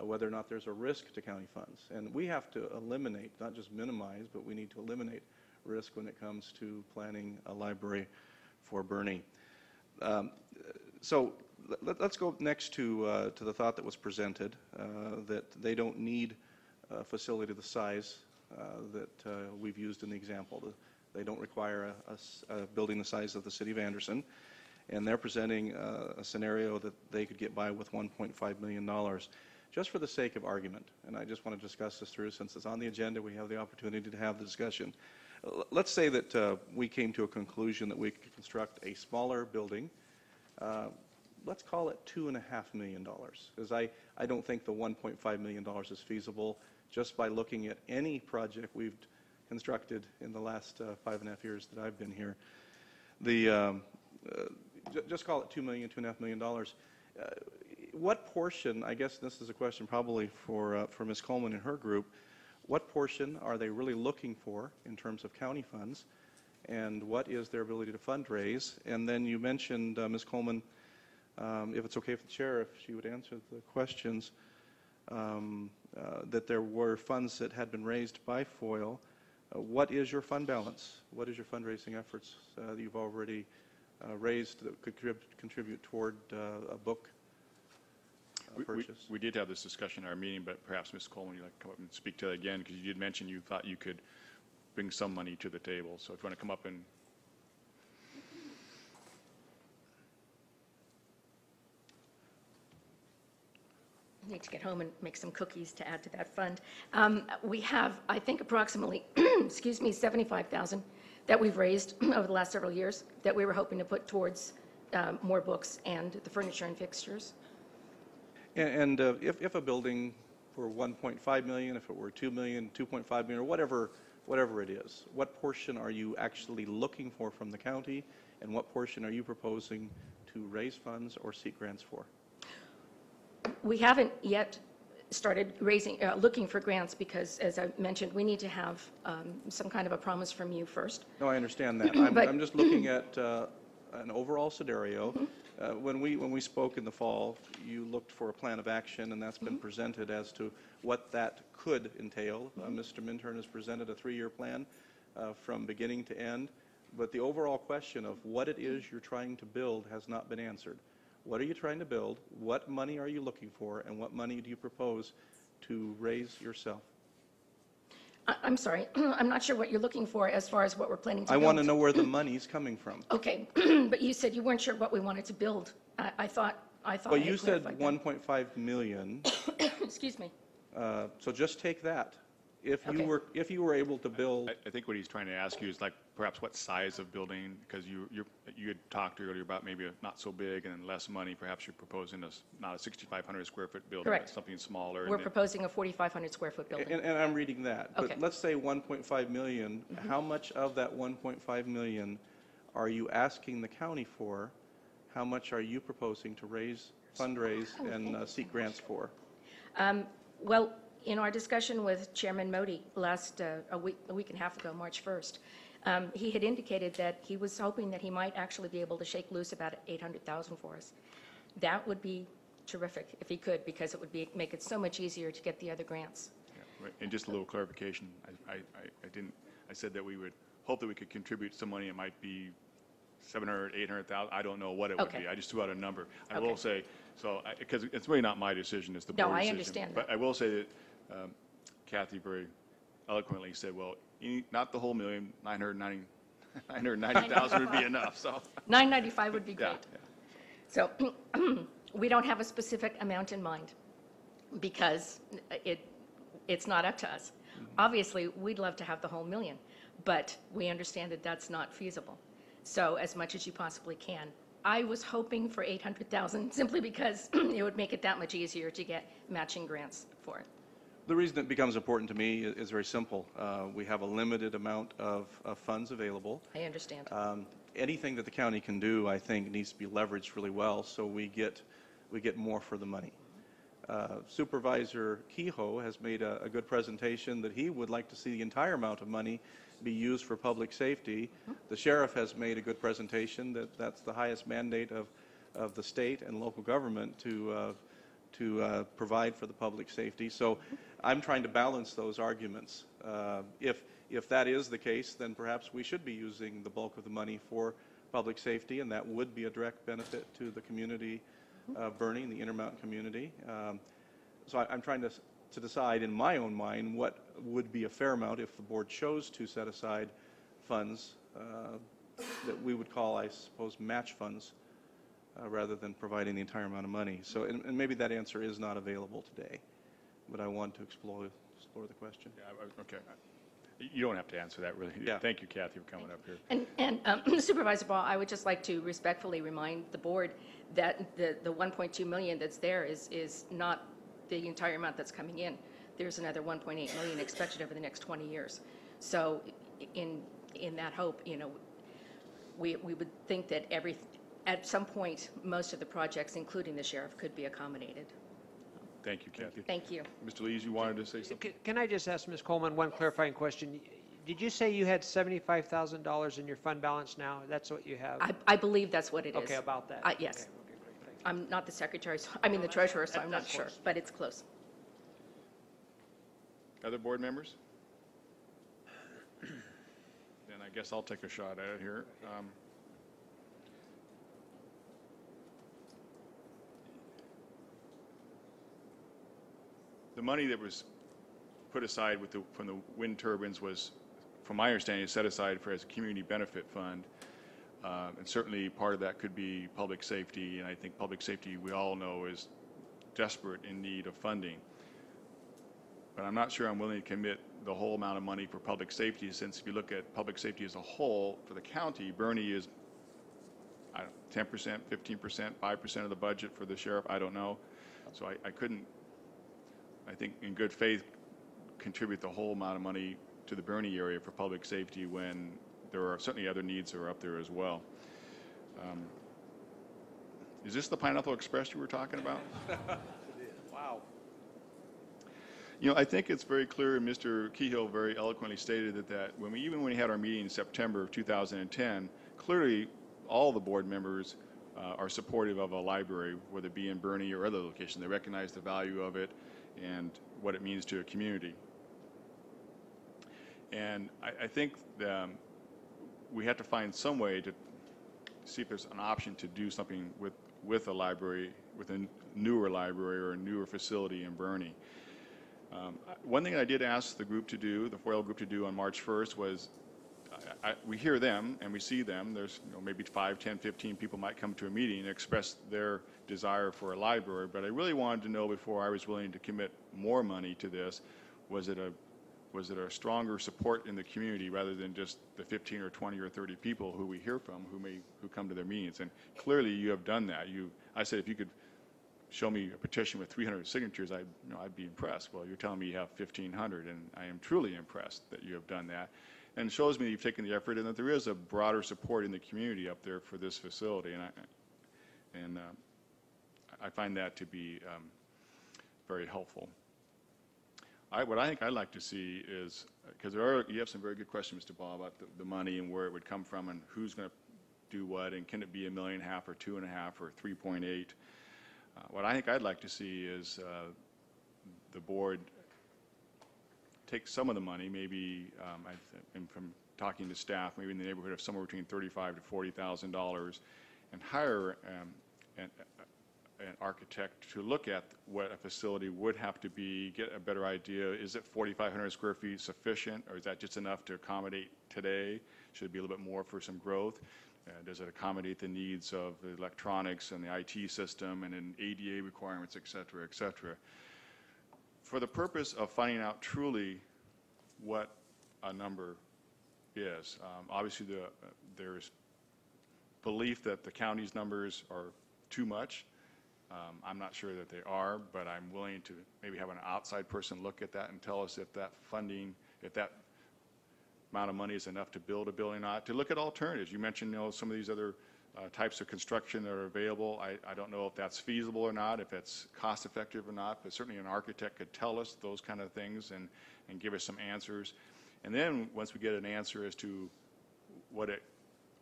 whether or not there's a risk to county funds. And we have to eliminate, not just minimize, but we need to eliminate risk when it comes to planning a library for Bernie. So let's go next to the thought that was presented, that they don't need a facility the size that we've used in the example. They don't require a building the size of the city of Anderson. And they're presenting a scenario that they could get by with $1.5 million. Just for the sake of argument, and I just want to discuss this through since it's on the agenda, we have the opportunity to have the discussion. Let's say that we came to a conclusion that we could construct a smaller building. Let's call it $2.5 million, because I don't think the $1.5 million is feasible just by looking at any project we've constructed in the last 5.5 years that I've been here. Just call it $2.5 million. What portion, I guess this is a question probably for Ms. Coleman and her group, what portion are they really looking for in terms of county funds, and what is their ability to fundraise? And then you mentioned, Ms. Coleman, if it's okay with the chair, if she would answer the questions, that there were funds that had been raised by FOIL. What is your fund balance? What is your fundraising efforts that you've already raised that could contribute toward a book purchase? We did have this discussion in our meeting, but perhaps Ms. Coleman, you'd like to come up and speak to that again, because you did mention you thought you could bring some money to the table. So if you want to come up and... I need to get home and make some cookies to add to that fund. We have, I think, approximately, excuse me, $75,000 that we've raised over the last several years that we were hoping to put towards more books and the furniture and fixtures. And if a building were $1.5 million, if it were $2 million, $2.5 million, or whatever it is, what portion are you actually looking for from the county, and what portion are you proposing to raise funds or seek grants for? We haven't yet started looking for grants because, as I mentioned, we need to have some kind of a promise from you first. No, I understand that. I'm just looking at an overall scenario When we spoke in the fall, you looked for a plan of action, and that's been presented as to what that could entail. Mr. Minturn has presented a 3-year plan from beginning to end, but the overall question of what it is you're trying to build has not been answered. What are you trying to build? What money are you looking for? And what money do you propose to raise yourself? I'm sorry, I'm not sure what you're looking for as far as what we're planning to I build. want to know where the money's coming from. Okay, but you said you weren't sure what we wanted to build. I thought Well, I you had said clarified that. 1.5 million. Excuse me. So just take that. If Okay. you were able to build, I think what he's trying to ask you is like perhaps what size of building, because you had talked earlier about maybe a not so big and less money. Perhaps you're proposing not a 6,500 square foot building, Correct. but something smaller. We're proposing a 4,500 square foot building. and I'm reading that, but Okay. let's say 1.5 million. How much of that 1.5 million are you asking the county for? How much are you proposing to fundraise, and seek grants for? Well, in our discussion with Chairman Modi last a week and a half ago, March 1st, he had indicated that he was hoping that he might actually be able to shake loose about 800,000 for us. That would be terrific if he could, because it would make it so much easier to get the other grants. Yeah, right. And just a little clarification, I said that we would hope that we could contribute some money. It might be 700, 800,000. I don't know what it would Okay. be. I just threw out a number. I Okay. will say, because it's really not my decision, it's the No, board's I decision. understand But that. I will say that Kathy very eloquently said, well, not the whole million, 990,000 would be enough, so. 995 would be Yeah, great. So we don't have a specific amount in mind because it's not up to us. Obviously, we'd love to have the whole million, but we understand that that's not feasible. So as much as you possibly can. I was hoping for 800,000 simply because it would make it that much easier to get matching grants for it. The reason it becomes important to me is very simple. We have a limited amount of funds available. I understand. Anything that the county can do, I think, needs to be leveraged really well so we get more for the money. Supervisor Kehoe has made a good presentation that he would like to see the entire amount of money be used for public safety. The sheriff has made a good presentation that that's the highest mandate of the state and local government to provide for the public safety. So I'm trying to balance those arguments. If that is the case, then perhaps we should be using the bulk of the money for public safety, and that would be a direct benefit to the community of Bernie, the Intermountain community. So I'm trying to decide in my own mind what would be a fair amount if the board chose to set aside funds that we would call, I suppose, match funds, rather than providing the entire amount of money. So, and maybe that answer is not available today, but I want to explore the question. Yeah, okay. You don't have to answer that, really. Yeah. Thank you, Kathy, for coming up here. And Supervisor Ball, I would just like to respectfully remind the board that the 1.2 million that's there is not the entire amount that's coming in. There's another 1.8 million expected over the next 20 years. So in that hope, we would think that at some point, most of the projects, including the sheriff, could be accommodated. Thank you, Kathy. Thank you. Mr. Lees, you wanted to say something? Can I just ask Ms. Coleman one clarifying question? Did you say you had $75,000 in your fund balance now? That's what you have? I believe that's what it is. Okay, about that? Yes. Okay, great, thank you. I'm not the secretary, the treasurer, so I'm not sure, close. but it's close. Other board members? Then I guess I'll take a shot at it here. The money that was put aside from the wind turbines was, from my understanding, set aside as a community benefit fund. And certainly part of that could be public safety, and I think public safety, we all know, is desperate in need of funding. But I'm not sure I'm willing to commit the whole amount of money for public safety, since if you look at public safety as a whole for the county, Bernie is 10%, 15%, 5% of the budget for the sheriff, I don't know. So I couldn't, I think in good faith, contribute the whole amount of money to the Bernie area for public safety when there are certainly other needs that are up there as well. Is this the Pineapple Express you were talking about? Wow. I think it's very clear, and Mr. Kehoe very eloquently stated that even when we had our meeting in September of 2010, clearly all the board members are supportive of a library, whether it be in Bernie or other locations. They recognize the value of it and what it means to a community. And I think we have to find some way to see if there's an option to do something with a library, with a newer library or a newer facility in Bernie. One thing I did ask the group to do, the FOIL group to do on March 1st was, we hear them and we see them. There's maybe 5, 10, 15 people might come to a meeting and express their desire for a library, but I really wanted to know before I was willing to commit more money to this, was it a stronger support in the community rather than just the 15 or 20 or 30 people who we hear from who come to their meetings? And clearly you have done that. I said if you could show me a petition with 300 signatures, I'd be impressed. Well, you're telling me you have 1,500, and I am truly impressed that you have done that. And it shows me that you've taken the effort and that there is a broader support in the community up there for this facility. And I find that to be very helpful. What I think I'd like to see is, because you have some very good questions, Mr. Ball, about the money and where it would come from and who's going to do what, and can it be $1.5 million or $2.5 or 3.8? What I think I'd like to see is the board take some of the money, maybe, and from talking to staff, maybe in the neighborhood of somewhere between $35,000 to $40,000, and hire an architect to look at what a facility would have to be, get a better idea. Is it 4,500 square feet sufficient, or is that just enough to accommodate today? Should it be a little bit more for some growth? Does it accommodate the needs of the electronics and the IT system and in ADA requirements, et cetera, et cetera? For the purpose of finding out truly what a number is, obviously there's belief that the county's numbers are too much. I'm not sure that they are, but I'm willing to maybe have an outside person look at that and tell us if that funding, if that amount of money is enough to build a building or not, to look at alternatives. You mentioned some of these other types of construction that are available. I don't know if that's feasible or not, if it's cost effective or not, but certainly an architect could tell us those kind of things and give us some answers. And then once we get an answer as to what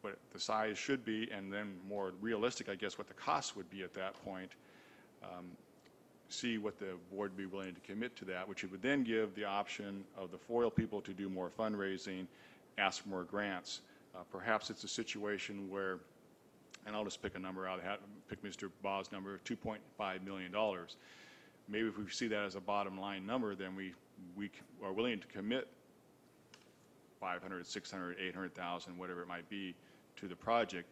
the size should be, and then more realistic, I guess, what the cost would be at that point, see what the board would be willing to commit to that, which would then give the option of the FOIL people to do more fundraising, ask for more grants. Perhaps it's a situation where, and I'll just pick a number out of the hat, pick Mr. Baugh's number of $2.5 million. Maybe if we see that as a bottom line number, then we are willing to commit 500, 600, 800,000, whatever it might be, to the project,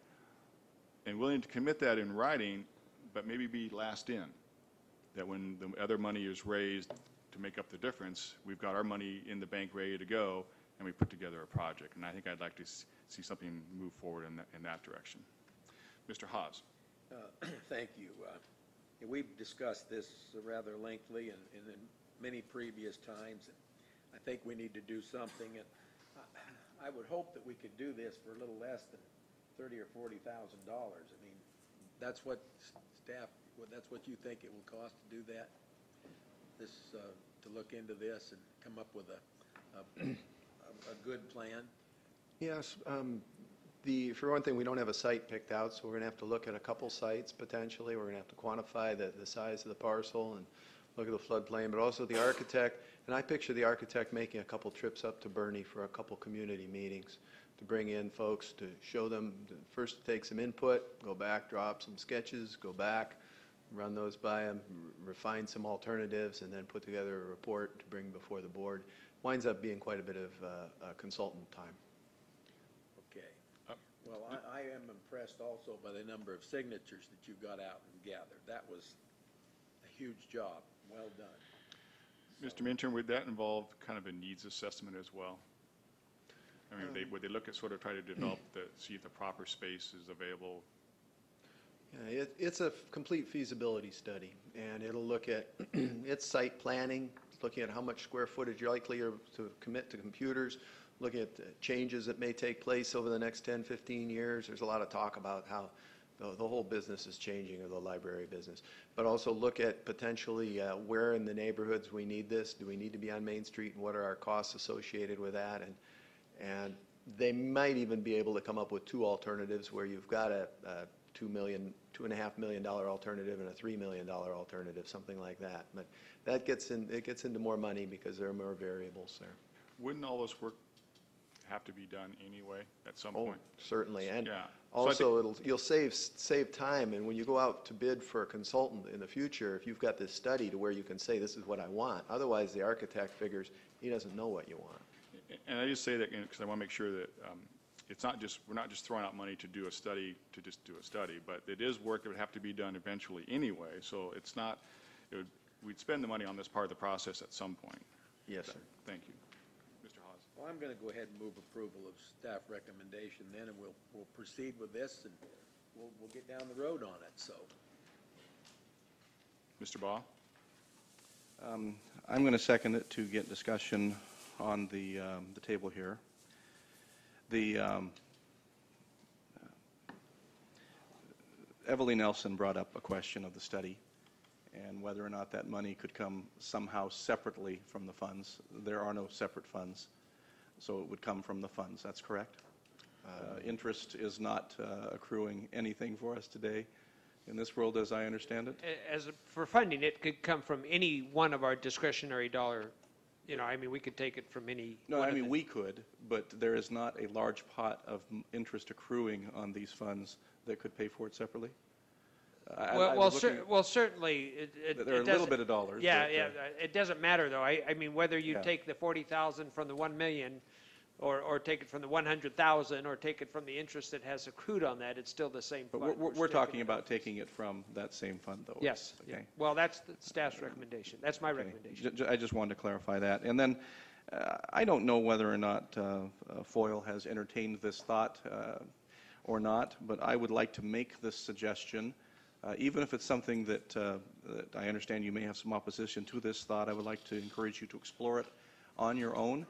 and willing to commit that in writing, but maybe be last in. That when the other money is raised to make up the difference, we've got our money in the bank ready to go, and we put together a project. And I think I'd like to see something move forward in that direction. Mr. Haas. Thank you. We've discussed this rather lengthily and in many previous times. I think we need to do something. And I would hope that we could do this for a little less than $30,000 or $40,000. I mean, that's what staff. That's what you think it will cost to do that? To look into this and come up with a good plan? Yes. For one thing, we don't have a site picked out, so we're going to have to look at a couple sites potentially. We're going to have to quantify the size of the parcel and look at the floodplain, but also the architect. And I picture the architect making a couple trips up to Bernie for a couple community meetings to bring in folks to show them, first take some input, go back, drop some sketches, go back, run those by them, refine some alternatives, and then put together a report to bring before the board. Winds up being quite a bit of consultant time. Okay. Well, I am impressed also by the number of signatures that you got out and gathered. That was a huge job. Well done. Mr. Minturn, would that involve kind of a needs assessment as well? I mean, would they look at sort of try to develop see if the proper space is available? Yeah, it's a complete feasibility study, and it'll look at its site planning, looking at how much square footage you're likely to commit to computers, looking at the changes that may take place over the next 10, 15 years. There's a lot of talk about how the whole business is changing, or the library business. But also look at potentially where in the neighborhoods we need this. Do we need to be on Main Street, and what are our costs associated with that? And they might even be able to come up with two alternatives where you've got a $2.5 million alternative and a $3 million alternative, something like that. But that it gets into more money because there are more variables there. Wouldn't all this work have to be done anyway at some point? Certainly, and Yeah. also you'll save time, and when you go out to bid for a consultant in the future, if you've got this study to where you can say, this is what I want, otherwise the architect figures he doesn't know what you want. And I just say that because I want to make sure that it's not just, we're not just throwing out money to do a study, to just do a study, but it is work that would have to be done eventually anyway, so it's not, we'd spend the money on this part of the process at some point. Yes, sir. Thank you. Mr. Hawes. Well, I'm going to go ahead and move approval of staff recommendation then, and we'll proceed with this, and we'll get down the road on it, so. Mr. Baugh? I'm going to second it to get discussion on the table here. Evelyn Nelson brought up a question of the study and whether or not that money could come somehow separately from the funds. There are no separate funds, so it would come from the funds. That's correct? Interest is not accruing anything for us today in this world, as I understand it. For funding, it could come from any one of our discretionary dollar. I mean, we could take it from any. No, I mean, we could, but there is not a large pot of interest accruing on these funds that could pay for it separately. Well, certainly, there are a little bit of dollars. Yeah, it doesn't matter, though. I mean, whether you take the 40,000 from the 1 million, or take it from the 100,000, or take it from the interest that has accrued on that, it's still the same fund. But we're talking about taking it from that same fund, though. Yes. Okay. Yeah. Well, that's the staff's recommendation. That's my recommendation. I just wanted to clarify that. And then I don't know whether or not FOIL has entertained this thought or not, but I would like to make this suggestion. Even if it's something that I understand you may have some opposition to this thought, I would like to encourage you to explore it on your own.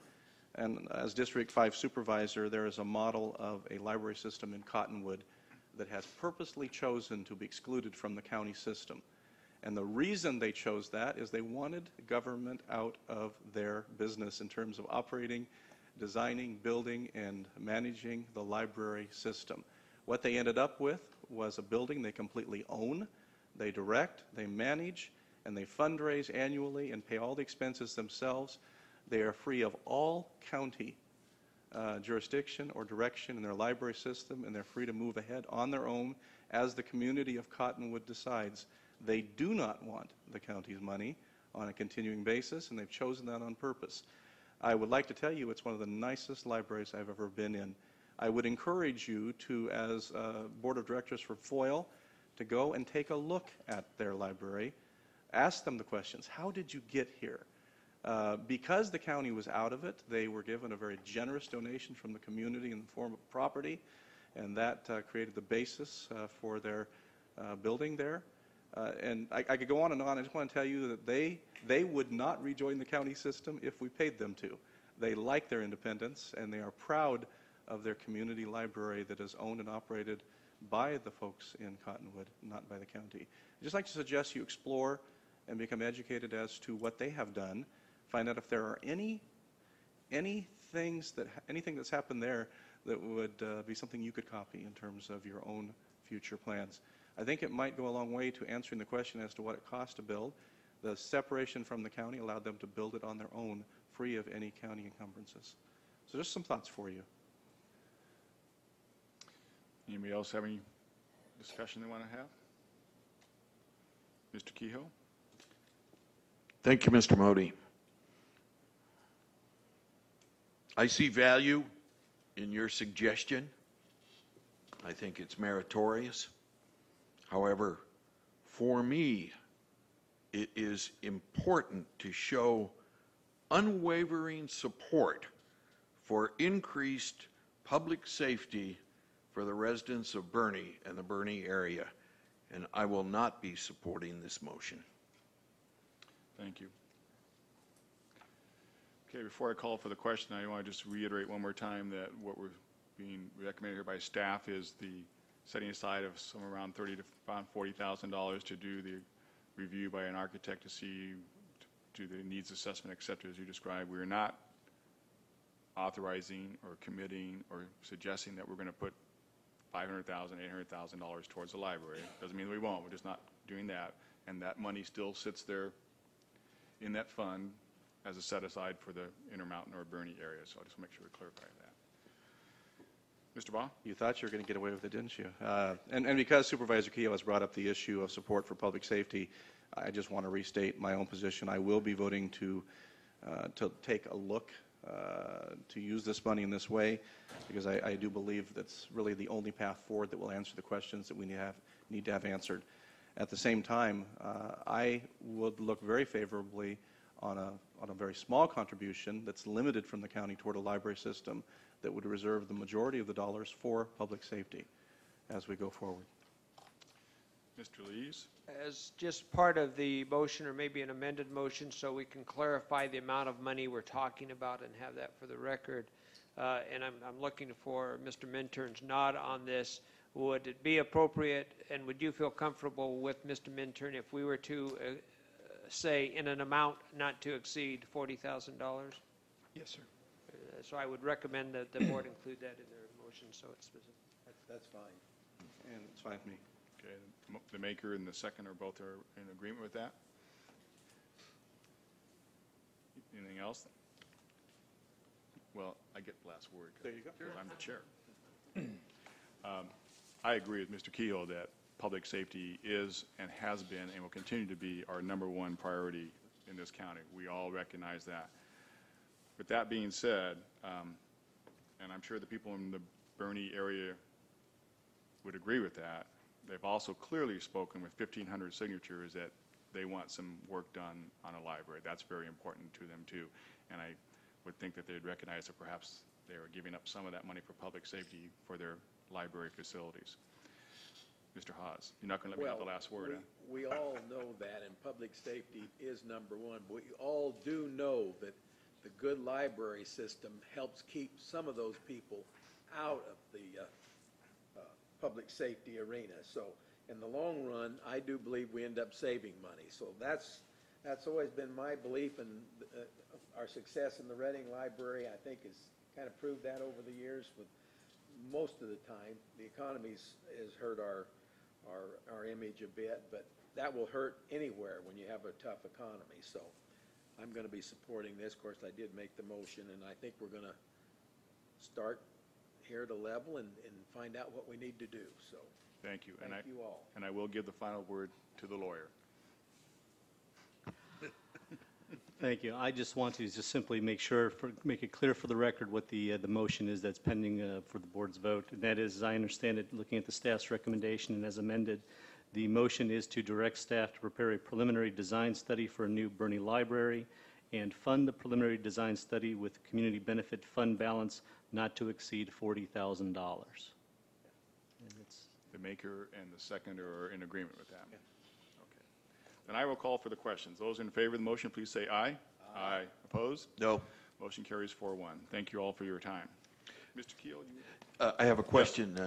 And as District 5 Supervisor, there is a model of a library system in Cottonwood that has purposely chosen to be excluded from the county system. And the reason they chose that is they wanted government out of their business in terms of operating, designing, building, and managing the library system. What they ended up with was a building they completely own, they direct, they manage, and they fundraise annually and pay all the expenses themselves. They are free of all county jurisdiction or direction in their library system, and they're free to move ahead on their own as the community of Cottonwood decides. They do not want the county's money on a continuing basis, and they've chosen that on purpose. I would like to tell you it's one of the nicest libraries I've ever been in. I would encourage you to, as Board of Directors for FOIL, to go and take a look at their library. Ask them the questions. How did you get here? Because the county was out of it, they were given a very generous donation from the community in the form of property, and that created the basis for their building there. And I could go on and on. I just want to tell you that they would not rejoin the county system if we paid them to. They like their independence, and they are proud of their community library that is owned and operated by the folks in Cottonwood, not by the county. I'd just like to suggest you explore and become educated as to what they have done. Find out if there are anything that's happened there that would be something you could copy in terms of your own future plans. I think it might go a long way to answering the question as to what it costs to build. The separation from the county allowed them to build it on their own, free of any county encumbrances. So just some thoughts for you. Anybody else have any discussion they want to have? Mr. Kehoe? Thank you, Mr. Modi. I see value in your suggestion. I think it's meritorious. However, for me, it is important to show unwavering support for increased public safety for the residents of Boerne and the Boerne area, and I will not be supporting this motion. Thank you. Okay, before I call for the question, I want to just reiterate one more time that what we're being recommended here by staff is the setting aside of somewhere around $30,000 to $40,000 to do the review by an architect to see, to the needs assessment, et cetera, as you described. We're not authorizing or committing or suggesting that we're going to put $500,000, $800,000 towards the library. Doesn't mean we won't, we're just not doing that. And that money still sits there in that fund as a set aside for the Intermountain or Bernie area. So I just make sure we clarify that. Mr. Baugh? You thought you were going to get away with it, didn't you? And because Supervisor Keough has brought up the issue of support for public safety, I just want to restate my own position. I will be voting to take a look to use this money in this way, because I do believe that's really the only path forward that will answer the questions that we need to have answered. At the same time, I would look very favorably on a very small contribution that's limited from the county toward a library system that would reserve the majority of the dollars for public safety as we go forward. Mr. Lees? As just part of the motion, or maybe an amended motion, so we can clarify the amount of money we're talking about and have that for the record. And I'm looking for Mr. Minturn's nod on this. Would it be appropriate, and would you feel comfortable with Mr. Minturn if we were to say in an amount not to exceed $40,000? Yes, sir. So I would recommend that the board include that in their motion, so it's specific. That's fine. And it's fine with me. Okay, the maker and the second are both in agreement with that? Anything else? Well, I get the last word. There you go. Because I'm the chair. I agree with Mr. Keough that public safety is and has been and will continue to be our #1 priority in this county. We all recognize that. With that being said, and I'm sure the people in the Bernie area would agree with that, they've also clearly spoken with 1,500 signatures that they want some work done on a library. That's very important to them too. And I would think that they'd recognize that perhaps they are giving up some of that money for public safety for their library facilities. Mr. Haas, you're not going to let me have the last word, huh? We all know that, and public safety is #1. But we all do know that the good library system helps keep some of those people out of the public safety arena. So in the long run, I do believe we end up saving money. So that's always been my belief, and our success in the Reading Library, I think, has kind of proved that over the years. With most of the time, the economy has hurt our image a bit, but that will hurt anywhere when you have a tough economy. So I'm going to be supporting this. Of course, I did make the motion, and I think we're going to start here at a level and find out what we need to do. So thank you. Thank you all. And I will give the final word to the lawyer. Thank you. I just want to just simply make it clear for the record what the motion is that's pending for the board's vote. And that is, as I understand it, looking at the staff's recommendation and as amended, the motion is to direct staff to prepare a preliminary design study for a new Bernie library and fund the preliminary design study with community benefit fund balance not to exceed $40,000. The maker and the seconder are in agreement with that? Yeah. Okay. Then I will call for the questions. Those in favor of the motion, please say aye. Aye. Opposed? No. Motion carries 4-1. Thank you all for your time. Mr. Keel? I have a question.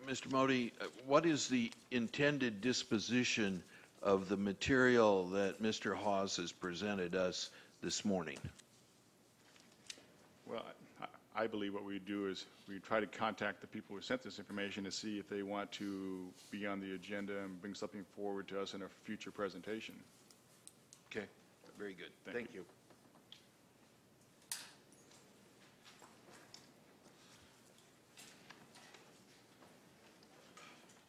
Mr. Modi, what is the intended disposition of the material that Mr. Hawes has presented us this morning? Well, I believe what we do is we try to contact the people who sent this information to see if they want to be on the agenda and bring something forward to us in a future presentation. Okay, very good. Thank you.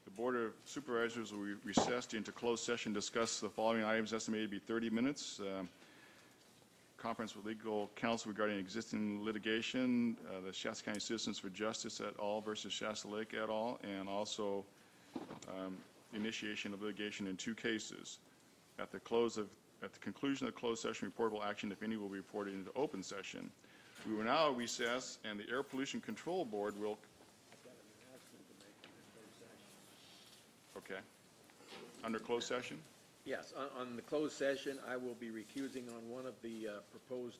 The Board of Supervisors will recess into closed session, discuss the following items estimated to be 30 minutes. Conference with legal counsel regarding existing litigation, the Shasta County Citizens for Justice et al. Versus Shasta Lake et al., and also initiation of litigation in 2 cases. At the conclusion of the closed session, reportable action, if any, will be reported into open session. We will now recess, and the Air Pollution Control Board will. Okay. Under closed session? Yes, on the closed session, I will be recusing on one of the proposed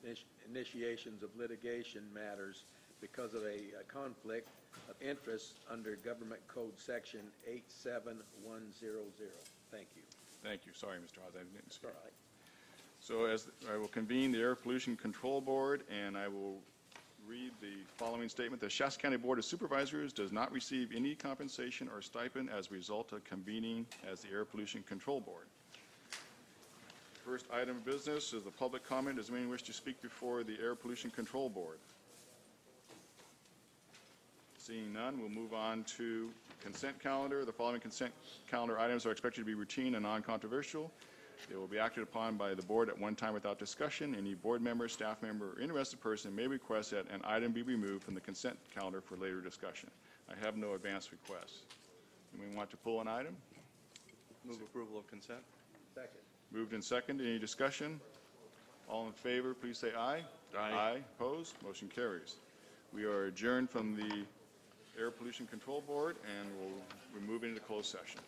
initiations of litigation matters because of a conflict of interest under Government Code Section 87100. Thank you. Thank you. Sorry, Mr. Hawes, I didn't see. All right. So as I will convene the Air Pollution Control Board, and I will read the following statement. The Shasta County Board of Supervisors does not receive any compensation or stipend as a result of convening as the Air Pollution Control Board. First item of business is the public comment. Does anyone wish to speak before the Air Pollution Control Board? Seeing none, we'll move on to consent calendar. The following consent calendar items are expected to be routine and non-controversial. They will be acted upon by the board at one time without discussion. Any board member, staff member, or interested person may request that an item be removed from the consent calendar for later discussion. I have no advance requests. Anyone want to pull an item? Move approval of consent. Second. Moved and seconded. Any discussion? All in favor, please say aye. Aye. Opposed? Motion carries. We are adjourned from the Air Pollution Control Board, and we're moving into closed session.